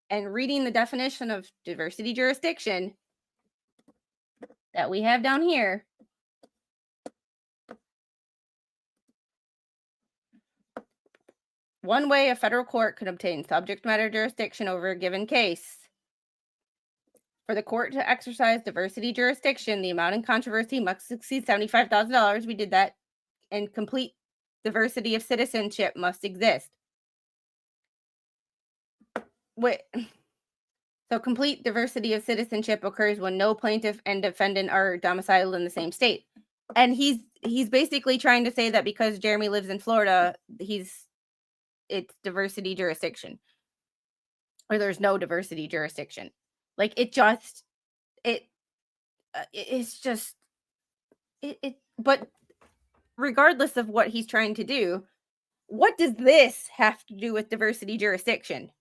And reading the definition of diversity jurisdiction that we have down here, one way a federal court could obtain subject matter jurisdiction over a given case. For the court to exercise diversity jurisdiction, the amount in controversy must exceed $75,000. We did that. And complete diversity of citizenship must exist. Wait. So complete diversity of citizenship occurs when no plaintiff and defendant are domiciled in the same state. And he's basically trying to say that because Jeremy lives in Florida, it's diversity jurisdiction. Or there's no diversity jurisdiction. Like it's just but regardless of what he's trying to do, what does this have to do with diversity jurisdiction?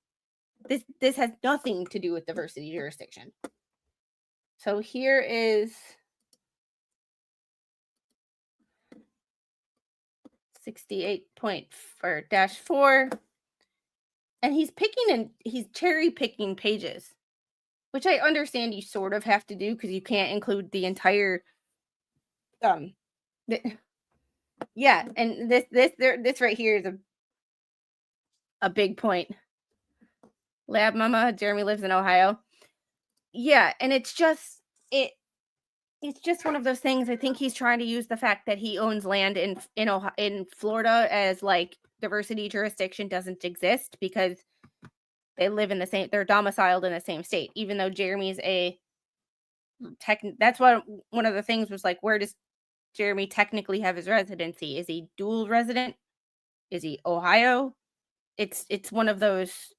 This has nothing to do with diversity jurisdiction. So here is 68.4-4, and he's cherry picking pages, which I understand you sort of have to do because you can't include the entire yeah, and this right here is a big point. Lab Mama, Jeremy lives in Ohio. Yeah, and it's just one of those things. I think he's trying to use the fact that he owns land in Florida as like diversity jurisdiction doesn't exist because they live in the same, they're domiciled in the same state, even though Jeremy's that's what one of the things was like, where does Jeremy technically have his residency? Is he dual resident? Is he Ohio? It's one of those,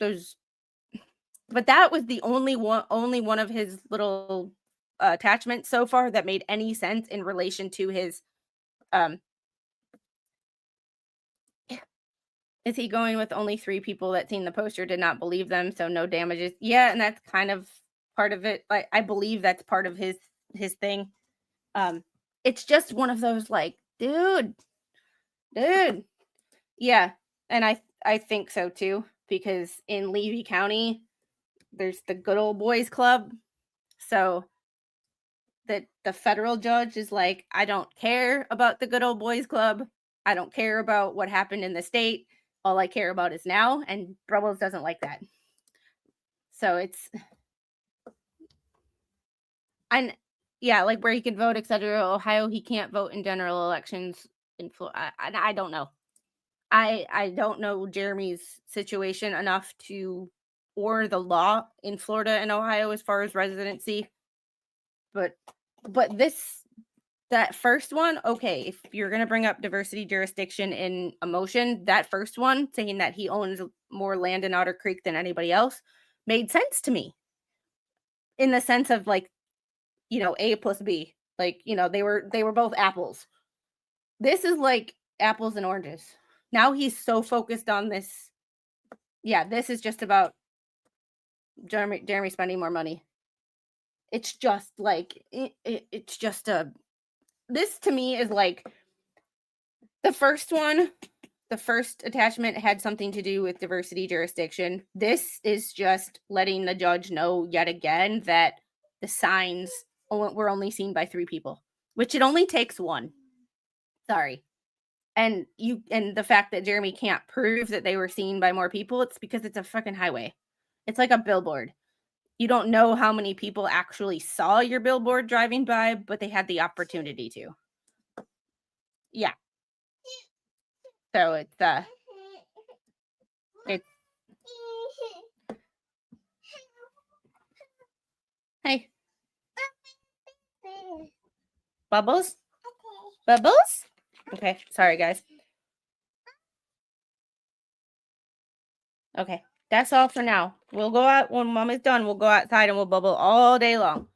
but that was the only one of his little attachments so far that made any sense in relation to his is he going with only 3 people that seen the poster did not believe them, so no damages? Yeah, and that's kind of part of it. I believe that's part of his thing. It's just one of those like, dude. Yeah, and I think so too, because in Levy County there's the Good Old Boys Club. So that the federal judge is like, I don't care about the Good Old Boys Club. I don't care about what happened in the state. All I care about is now. And Brubbles doesn't like that. So it's, and yeah, like where he can vote, etc. Ohio, he can't vote in general elections in Florida. I don't know. I don't know Jeremy's situation enough or the law in Florida and Ohio as far as residency. But that first one, okay, if you're going to bring up diversity jurisdiction in a motion, that first one saying that he owns more land in Otter Creek than anybody else made sense to me, in the sense of like, A plus B, like, they were both apples. This is like apples and oranges. Now he's so focused on this. Yeah, this is just about Jeremy spending more money. It's just like, it's just this to me is like the first one. The first attachment had something to do with diversity jurisdiction. This is just letting the judge know yet again that the signs were only seen by 3 people, which it only takes 1. Sorry. And the fact that Jeremy can't prove that they were seen by more people, it's because it's a fucking highway. It's like a billboard. You don't know how many people actually saw your billboard driving by, but they had the opportunity to. Yeah. So it's hey. Bubbles? Bubbles? Okay, sorry guys. Okay, that's all for now. We'll go out when Mom is done. We'll go outside and we'll bubble all day long.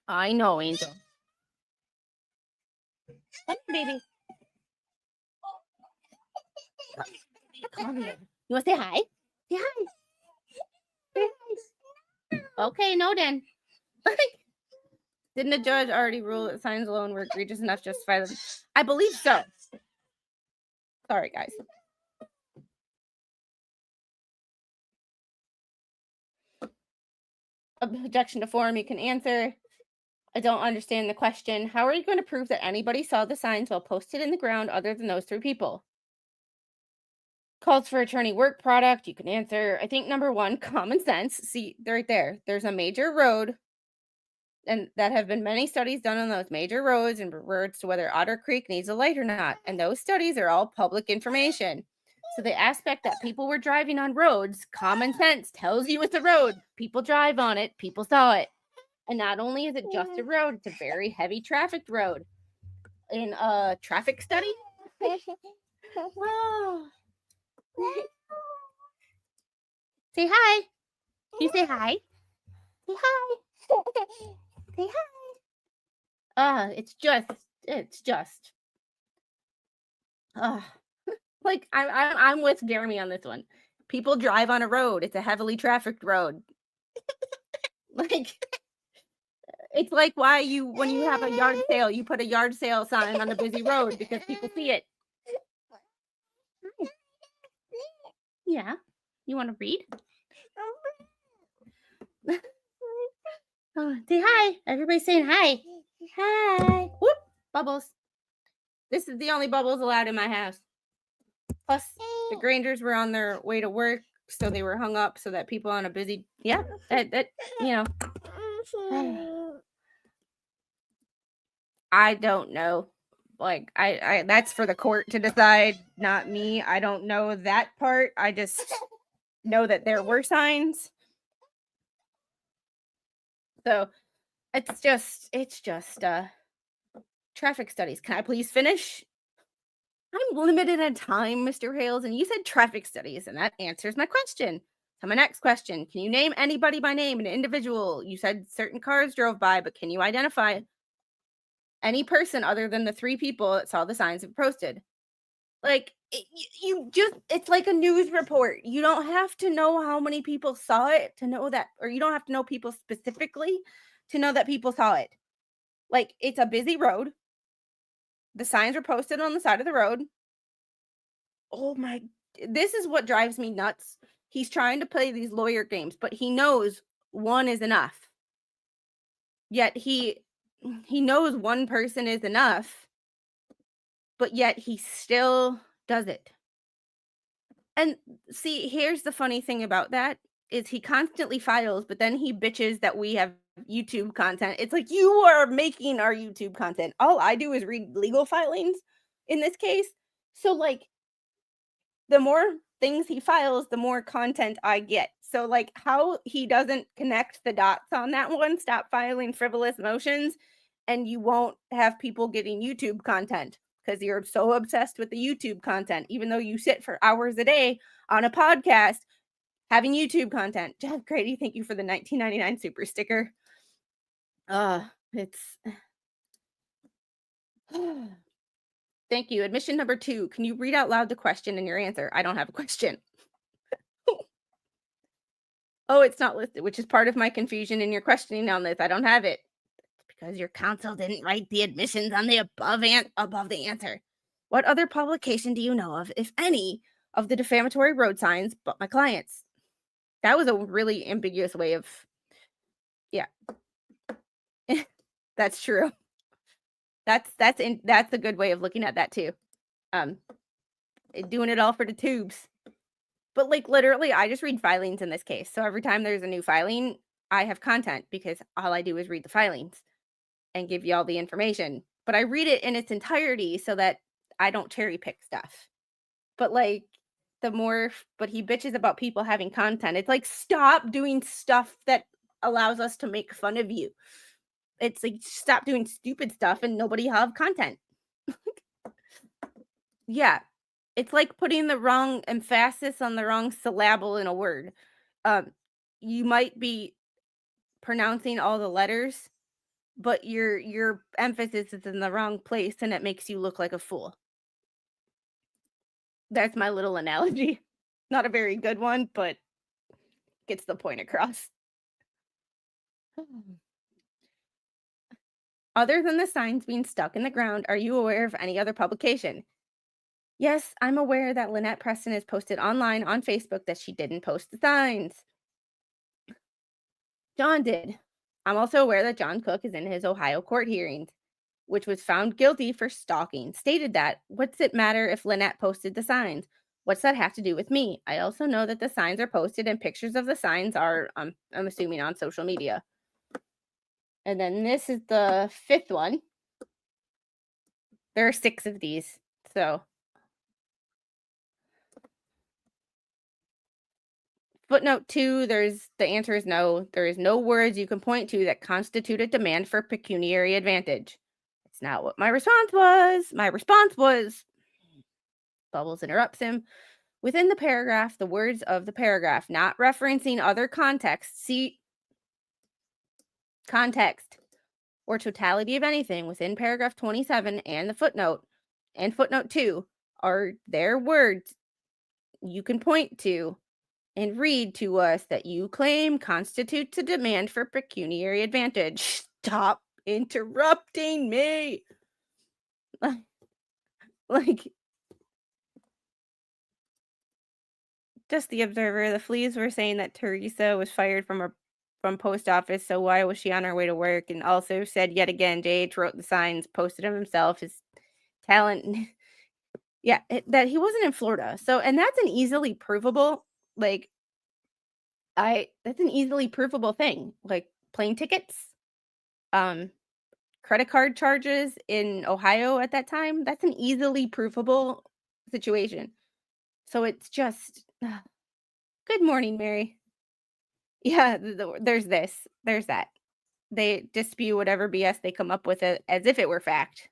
I know, Angel. Come here, baby. Come here. You want to say hi? Say hi. Say hi. Okay, no then. Didn't the judge already rule that signs alone were egregious enough to justify them? I believe so. Sorry, guys. Objection to form, you can answer. I don't understand the question. How are you going to prove that anybody saw the signs while posted in the ground other than those 3 people? Calls for attorney work product, you can answer. I think number 1, common sense. See, right there. There's a major road, and that have been many studies done on those major roads in regards to whether Otter Creek needs a light or not. And those studies are all public information. So the aspect that people were driving on roads, common sense tells you it's a road. People drive on it. People saw it. And not only is it just a road, it's a very heavy trafficked road. In a traffic study. Wow. Say hi. You say hi. Say hi. Say hi. It's just. Like I'm with Jeremy on this one. People drive on a road. It's a heavily trafficked road. Like, it's like why when you have a yard sale, you put a yard sale sign on a busy road because people see it. Yeah. You want to read? Oh, say hi. Everybody's saying hi. Hi. Whoop. Bubbles. This is the only bubbles allowed in my house. Plus, the Grangers were on their way to work, so they were hung up so that people on a busy... Yeah, that you know. I don't know. Like, I that's for the court to decide, not me. I don't know that part. I just know that there were signs. So, it's just traffic studies. Can I please finish? I'm limited in time, Mr. Hales, and you said traffic studies, and that answers my question. So my next question, can you name anybody by name, an individual? You said certain cars drove by, but can you identify any person other than the 3 people that saw the signs that were posted? Like, you just, it's like a news report. You don't have to know how many people saw it to know that, or you don't have to know people specifically to know that people saw it. Like, it's a busy road. The signs were posted on the side of the road. Oh my, this is what drives me nuts. He's trying to play these lawyer games, but he knows 1 is enough. Yet he knows 1 person is enough, but yet he still does it. And see, here's the funny thing about that is he constantly files, but then he bitches that we have YouTube content. It's like, you are making our YouTube content. All I do is read legal filings in this case. So, like, the more things he files, the more content I get. So, like, how he doesn't connect the dots on that one, stop filing frivolous motions, and you won't have people getting YouTube content because you're so obsessed with the YouTube content, even though you sit for hours a day on a podcast having YouTube content. Jeff Grady, thank you for the 1999 super sticker. It's thank you. Admission number 2. Can you read out loud the question and your answer? I don't have a question. Oh, it's not listed, which is part of my confusion in your questioning on this. I don't have it. Because your counsel didn't write the admissions on the above the answer. What other publication do you know of, if any, of the defamatory road signs but my clients? That was a really ambiguous way of... Yeah. That's true. That's a good way of looking at that too. Doing it all for the tubes. But, like, literally, I just read filings in this case. So every time there's a new filing, I have content because all I do is read the filings and give you all the information. But I read it in its entirety so that I don't cherry pick stuff. But, like, but he bitches about people having content. It's like, stop doing stuff that allows us to make fun of you. It's like, stop doing stupid stuff and nobody have content. Yeah. It's like putting the wrong emphasis on the wrong syllable in a word. You might be pronouncing all the letters, but your emphasis is in the wrong place and it makes you look like a fool. That's my little analogy. Not a very good one, but gets the point across. Other than the signs being stuck in the ground, are you aware of any other publication? Yes, I'm aware that Lynette Preston has posted online on Facebook that she didn't post the signs. John did. I'm also aware that John Cook is in his Ohio court hearings, which was found guilty for stalking. Stated that, what's it matter if Lynette posted the signs? What's that have to do with me? I also know that the signs are posted and pictures of the signs are, I'm assuming, on social media. And then this is the fifth one. There are 6 of these. So footnote 2, the answer is no. There is no words you can point to that constitute a demand for pecuniary advantage. It's not what my response was. My response was, Bubbles interrupts him. Within the paragraph, the words of the paragraph, not referencing other context, see context or totality of anything within paragraph 27 and footnote 2 are their words you can point to and read to us that you claim constitutes a demand for pecuniary advantage. Stop interrupting me. Like, just the Observer, the Fleas were saying that Teresa was fired from post office, so why was she on her way to work? And also said yet again, JH wrote the signs, posted them himself, his talent. Yeah, that he wasn't in Florida. So, and that's an easily provable, like, that's an easily provable thing. Like plane tickets, credit card charges in Ohio at that time, that's an easily provable situation. So it's just, good morning, Mary. Yeah, there's that. They dispute whatever BS they come up with it as if it were fact.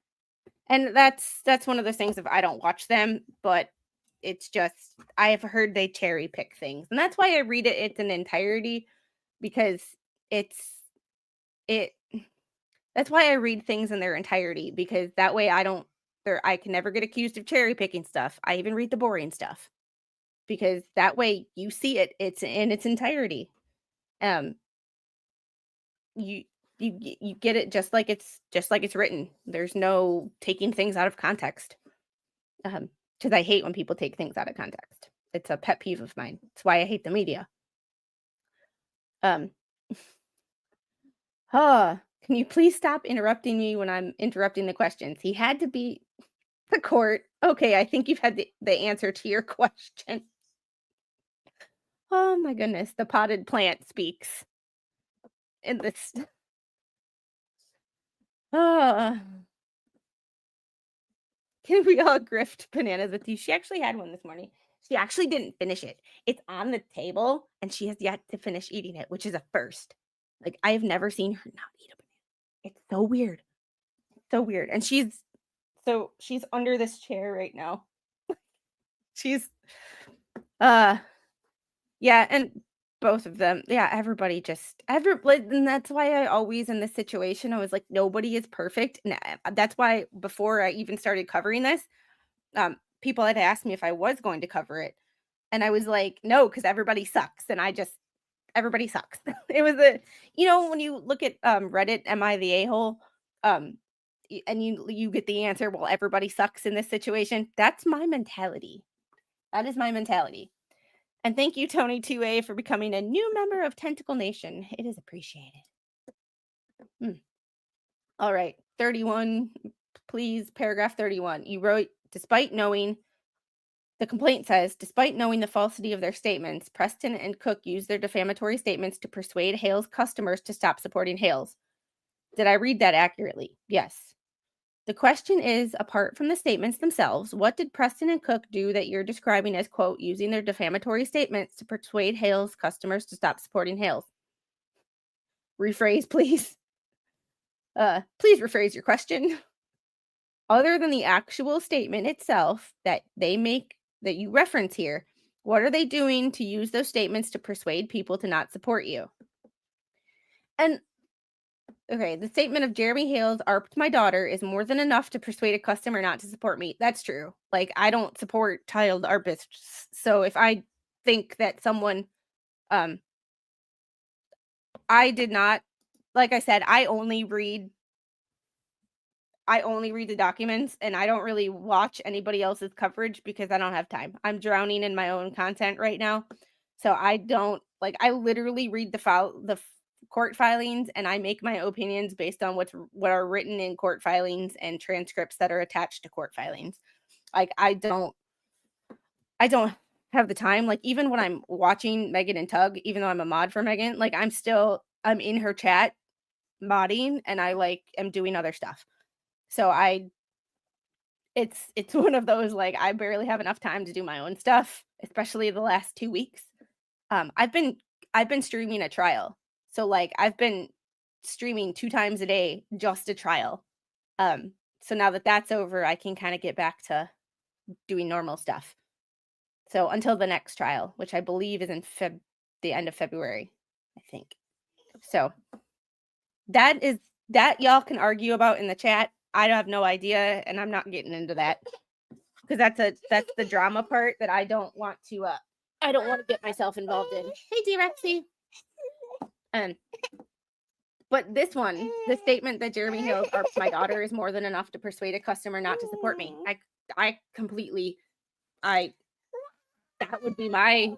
And that's one of those things of I don't watch them, but it's just I have heard they cherry pick things. And that's why I read it's in entirety, because that's why I read things in their entirety, because that way I can never get accused of cherry picking stuff. I even read the boring stuff, because that way you see it's in its entirety. You get it just like it's written. There's no taking things out of context. Because I hate when people take things out of context. It's a pet peeve of mine. It's why I hate the media. Can you please stop interrupting me when I'm interrupting the questions? He had to be the court. Okay, I think you've had the answer to your question. Oh my goodness, the potted plant speaks. In this. Can we all grift bananas with you? She actually had one this morning. She actually didn't finish it. It's on the table and she has yet to finish eating it, which is a first. Like, I have never seen her not eat a banana. It's so weird. So weird. And she's under this chair right now. She's yeah, and both of them. Yeah, everybody and that's why I always in this situation I was like nobody is perfect. And that's why before I even started covering this, people had asked me if I was going to cover it. And I was like, no, because everybody sucks. And everybody sucks. It was when you look at Reddit, am I the a-hole? And you get the answer, well, everybody sucks in this situation. That's my mentality. That is my mentality. And thank you, Tony 2A, for becoming a new member of Tentacle Nation. It is appreciated. All right, 31, please, paragraph 31. You wrote, the complaint says, despite knowing the falsity of their statements, Preston and Cook used their defamatory statements to persuade Hales customers to stop supporting Hales. Did I read that accurately? Yes. The question is, apart from the statements themselves, what did Preston and Cook do that you're describing as, quote, using their defamatory statements to persuade Hales customers to stop supporting Hales? Rephrase, please. Please rephrase your question. Other than the actual statement itself that they make, that you reference here, what are they doing to use those statements to persuade people to not support you? And Okay, the statement of Jeremy Hales ARPed my daughter is more than enough to persuade a customer not to support me. That's true. Like, I don't support child ARPists. So if I think that someone, I did not, like I said, I only read the documents, and I don't really watch anybody else's coverage because I don't have time. I'm drowning in my own content right now. So I don't, like, I literally read the court filings, and I make my opinions based on what are written in court filings and transcripts that are attached to court filings. Like, I don't have the time. Like, even when I'm watching Megan and Tug, even though I'm a mod for Megan, like, I'm in her chat modding, and I like am doing other stuff. So it's one of those, like, I barely have enough time to do my own stuff, especially the last 2 weeks. I've been streaming a trial. So, like, I've been streaming 2 times a day, just a trial. So now that that's over, I can kind of get back to doing normal stuff. So until the next trial, which I believe is in the end of February, I think. So that y'all can argue about in the chat. I have no idea, and I'm not getting into that because that's the drama part that I don't want to get myself involved in. Hey, D-Rexy. But this one, the statement that Jeremy Hales ARPed my daughter is more than enough to persuade a customer not to support me. I completely, that would be my,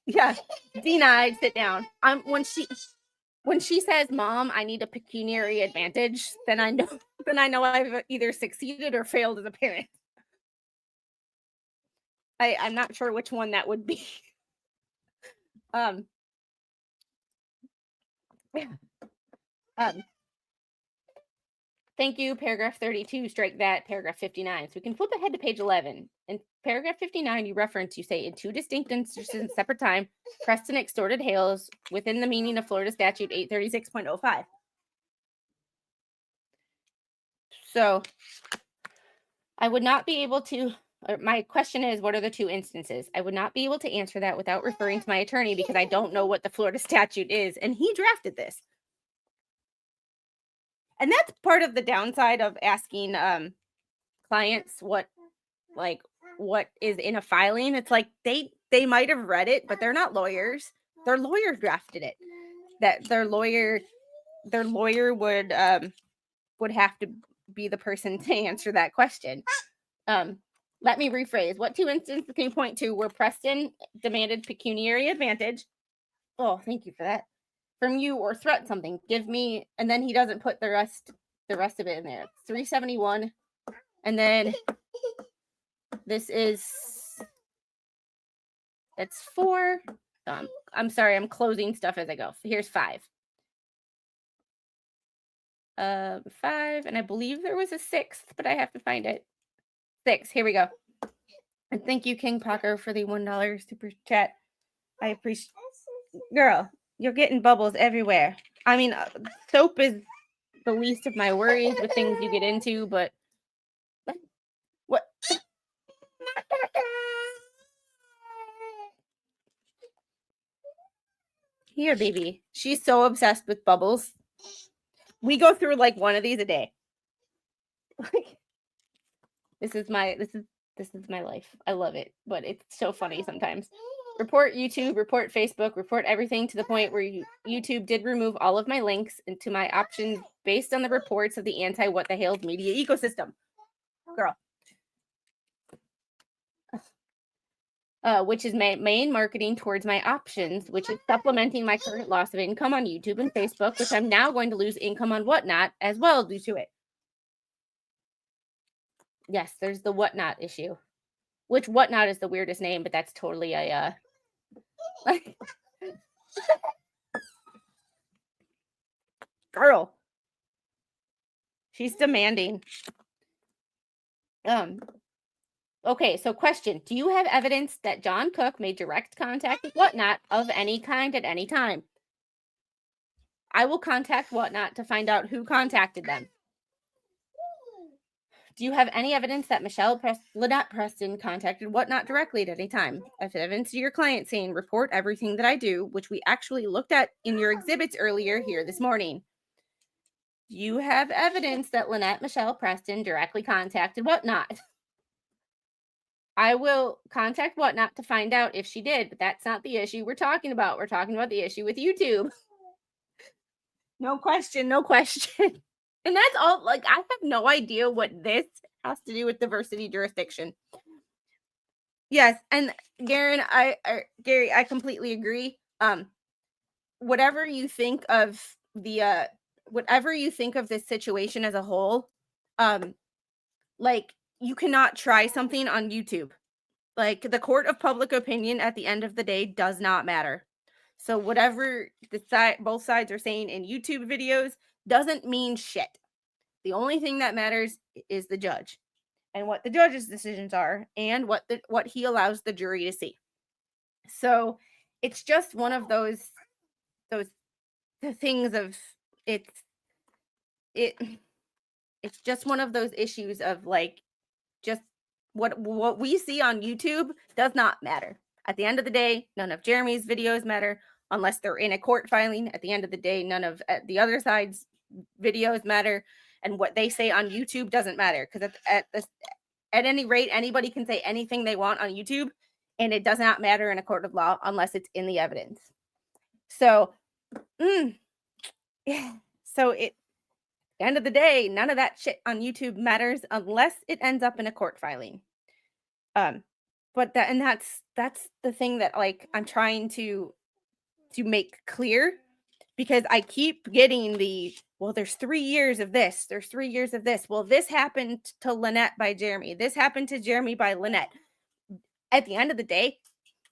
yeah, denied, sit down. When she says, "Mom, I need a pecuniary advantage," then I know I've either succeeded or failed as a parent. I'm not sure which one that would be. Thank you, paragraph 32, strike that, paragraph 59. So we can flip ahead to page 11. In paragraph 59, you say, in 2 distinct instances, separate time, Preston extorted Hales within the meaning of Florida Statute 836.05. So I would not be able to, my question is, what are the 2 instances? I would not be able to answer that without referring to my attorney because I don't know what the Florida statute is, and he drafted this. And that's part of the downside of asking clients what is in a filing. It's like they might have read it, but they're not lawyers. Their lawyer drafted it. That their lawyer would have to be the person to answer that question. Let me rephrase. What 2 instances can you point to where Preston demanded pecuniary advantage? Oh, thank you for that. From you, or threat something. Give me, and then he doesn't put the rest of it in there. 371, and then this is, it's 4. I'm sorry, I'm closing stuff as I go. Here's 5. 5, and I believe there was a 6th, but I have to find it. 6. Here we go. And thank you, King Paco, for the $1 super chat. I appreciate. Girl, you're getting bubbles everywhere. I mean, soap is the least of my worries with things you get into, but what? Here, baby. She's so obsessed with bubbles. We go through like one of these a day. This is my life. I love it, but it's so funny sometimes. Report YouTube, report Facebook, report everything, to the point where YouTube did remove all of my links into my options based on the reports of the anti-What the Hales media ecosystem. Girl. Which is my main marketing towards my options, which is supplementing my current loss of income on YouTube and Facebook, which I'm now going to lose income on Whatnot as well due to it. Yes, there's the Whatnot issue, which Whatnot is the weirdest name, but that's totally a girl. She's demanding. Okay, so question. Do you have evidence that John Cook made direct contact with Whatnot of any kind at any time? I will contact Whatnot to find out who contacted them. Do you have any evidence that Lynette Preston contacted Whatnot directly at any time? Evidence to your client saying, report everything that I do, which we actually looked at in your exhibits earlier here this morning. Do you have evidence that Lynette Michelle Preston directly contacted Whatnot? I will contact Whatnot to find out if she did, but that's not the issue we're talking about. We're talking about the issue with YouTube. No question, no question. And that's all. Like, I have no idea what this has to do with diversity jurisdiction. Yes, and Gary, I completely agree. Whatever you think of the whatever you think of this situation as a whole, like, you cannot try something on YouTube. Like, the court of public opinion at the end of the day does not matter. So whatever both sides are saying in YouTube videos doesn't mean shit. The only thing that matters is the judge and what the judge's decisions are and what he allows the jury to see. So it's just one of those things of it's just one of those issues of, like, just what we see on YouTube does not matter. At the end of the day, none of Jeremy's videos matter unless they're in a court filing. At the end of the day, none of the other side's videos matter, and what they say on YouTube doesn't matter, because at any rate, anybody can say anything they want on YouTube, and it does not matter in a court of law unless it's in the evidence. So, yeah. So at the end of the day, none of that shit on YouTube matters unless it ends up in a court filing. But that's the thing that, like, I'm trying to make clear, because I keep getting well, there's 3 years of this. There's 3 years of this. Well, this happened to Lynette by Jeremy. This happened to Jeremy by Lynette. At the end of the day,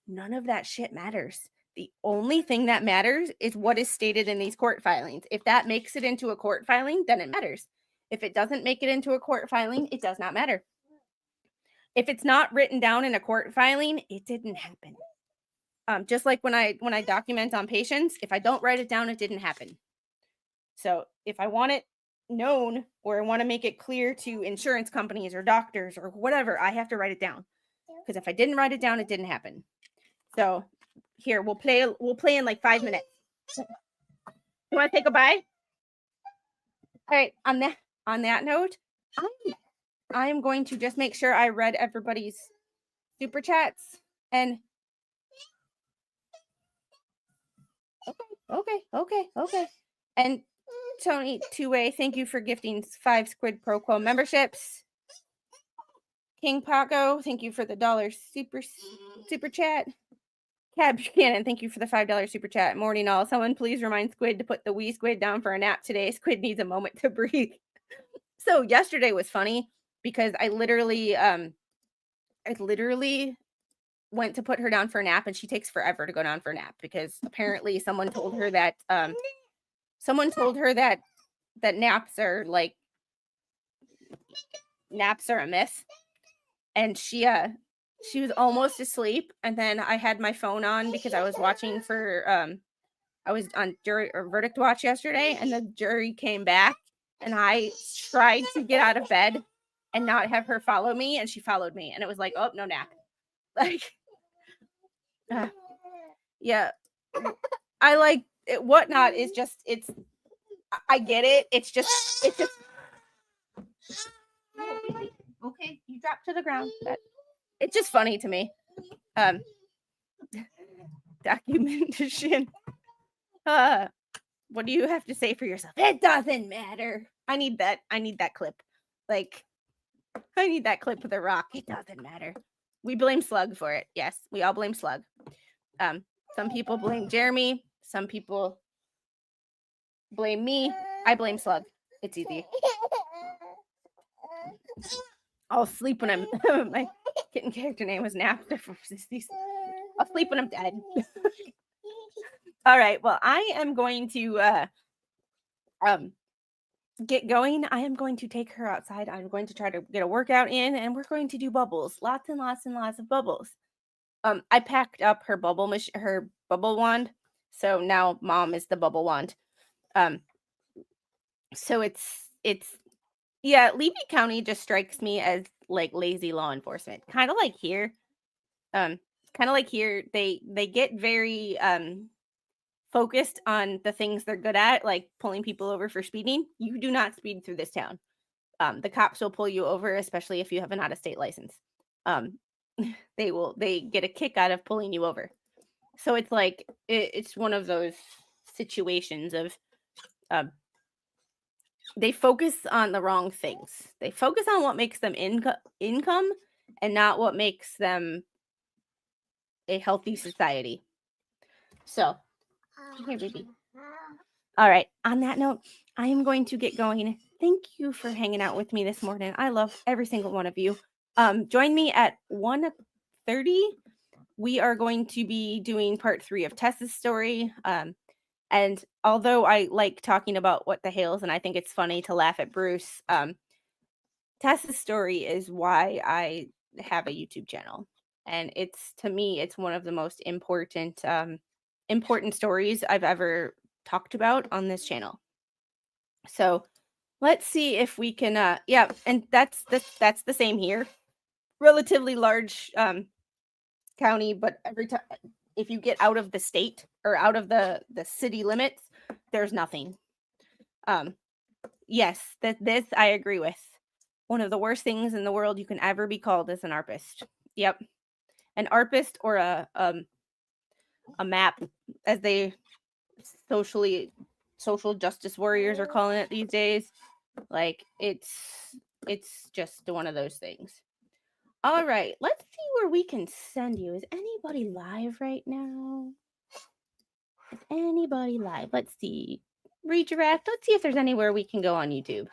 none of that shit matters. The only thing that matters is what is stated in these court filings. If that makes it into a court filing, then it matters. If it doesn't make it into a court filing, it does not matter. If it's not written down in a court filing, it didn't happen. Just like when I document on patients, if I don't write it down, it didn't happen. So if I want it known, or I want to make it clear to insurance companies or doctors or whatever, I have to write it down. Because if I didn't write it down, it didn't happen. So here, we'll play in like 5 minutes. You want to take a bite? All right. On that note, I am going to just make sure I read everybody's super chats. And okay. And Tony Two-Way, thank you for gifting 5 Squid Pro Quo memberships. King Paco, thank you for the $1 super chat. Cab Buchanan, thank you for the $5 super chat. Morning all. Someone please remind Squid to put the wee Squid down for a nap today. Squid needs a moment to breathe. So yesterday was funny because I literally went to put her down for a nap, and she takes forever to go down for a nap because apparently someone told her that that naps are a myth. And she was almost asleep, and then I had my phone on because I was watching for I was on jury or verdict watch yesterday, and the jury came back, and I tried to get out of bed and not have her follow me, and she followed me, and it was like, oh, no nap. Like, yeah, I like it. Whatnot is just, I get it. It's just okay, you dropped to the ground. It's just funny to me. Documentation. What do you have to say for yourself? It doesn't matter. I need that clip. Like, I need that clip with a rock. It doesn't matter. We blame Slug for it. Yes, we all blame Slug. Some people blame Jeremy. Some people blame me. I blame Slug. It's easy. I'll sleep when I'm my kitten character name was Nap. I'll sleep when I'm dead. All right. Well, I am going to get going. I am going to take her outside. I'm going to try to get a workout in, and we're going to do bubbles. Lots and lots and lots of bubbles. I packed up her bubble wand. So now Mom is the bubble wand. So it's Yeah, Levy County just strikes me as like lazy law enforcement. Kind of like here. Um, kind of like here, they get very focused on the things they're good at, like pulling people over for speeding. You do not speed through this town. The cops will pull you over, especially if you have an out-of-state license. Um, they get a kick out of pulling you over. So it's like it's one of those situations of um, they focus on the wrong things. They focus on what makes them income and not what makes them a healthy society. So, here, baby. All right. On that note, I am going to get going. Thank you for hanging out with me this morning. I love every single one of you. Join me at 1:30. We are going to be doing part 3 of Tessa's story. And although I like talking about what the Hales, and I think it's funny to laugh at Bruce, Tessa's story is why I have a YouTube channel. And it's, to me, it's one of the most important important stories I've ever talked about on this channel. So let's see if we can yeah, and that's the same here. Relatively large county, but every time if you get out of the state or out of the city limits, there's nothing. Yes, this I agree with. One of the worst things in the world you can ever be called is an ARPist. Yep. An ARPist or a map, as they social justice warriors are calling it these days. Like it's just one of those things. All right, let's see where we can send you. Is anybody live right now? Is anybody live? Let's see. Redirect. Let's see if there's anywhere we can go on YouTube.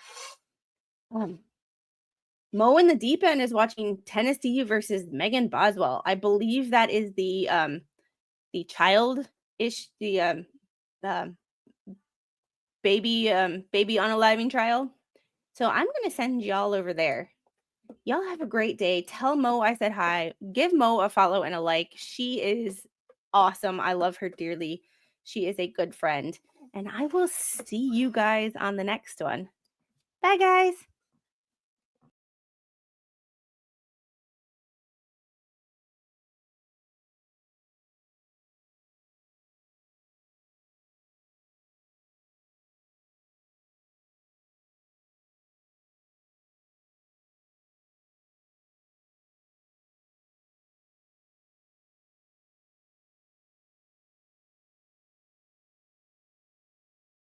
Mo in the Deep End is watching Tennessee versus Megan Boswell. I believe that is the child-ish, the baby unaliving trial. So I'm gonna send y'all over there. Y'all have a great day. Tell Mo I said hi. Give Mo a follow and a like. She is awesome. I love her dearly. She is a good friend. And I will see you guys on the next one. Bye, guys.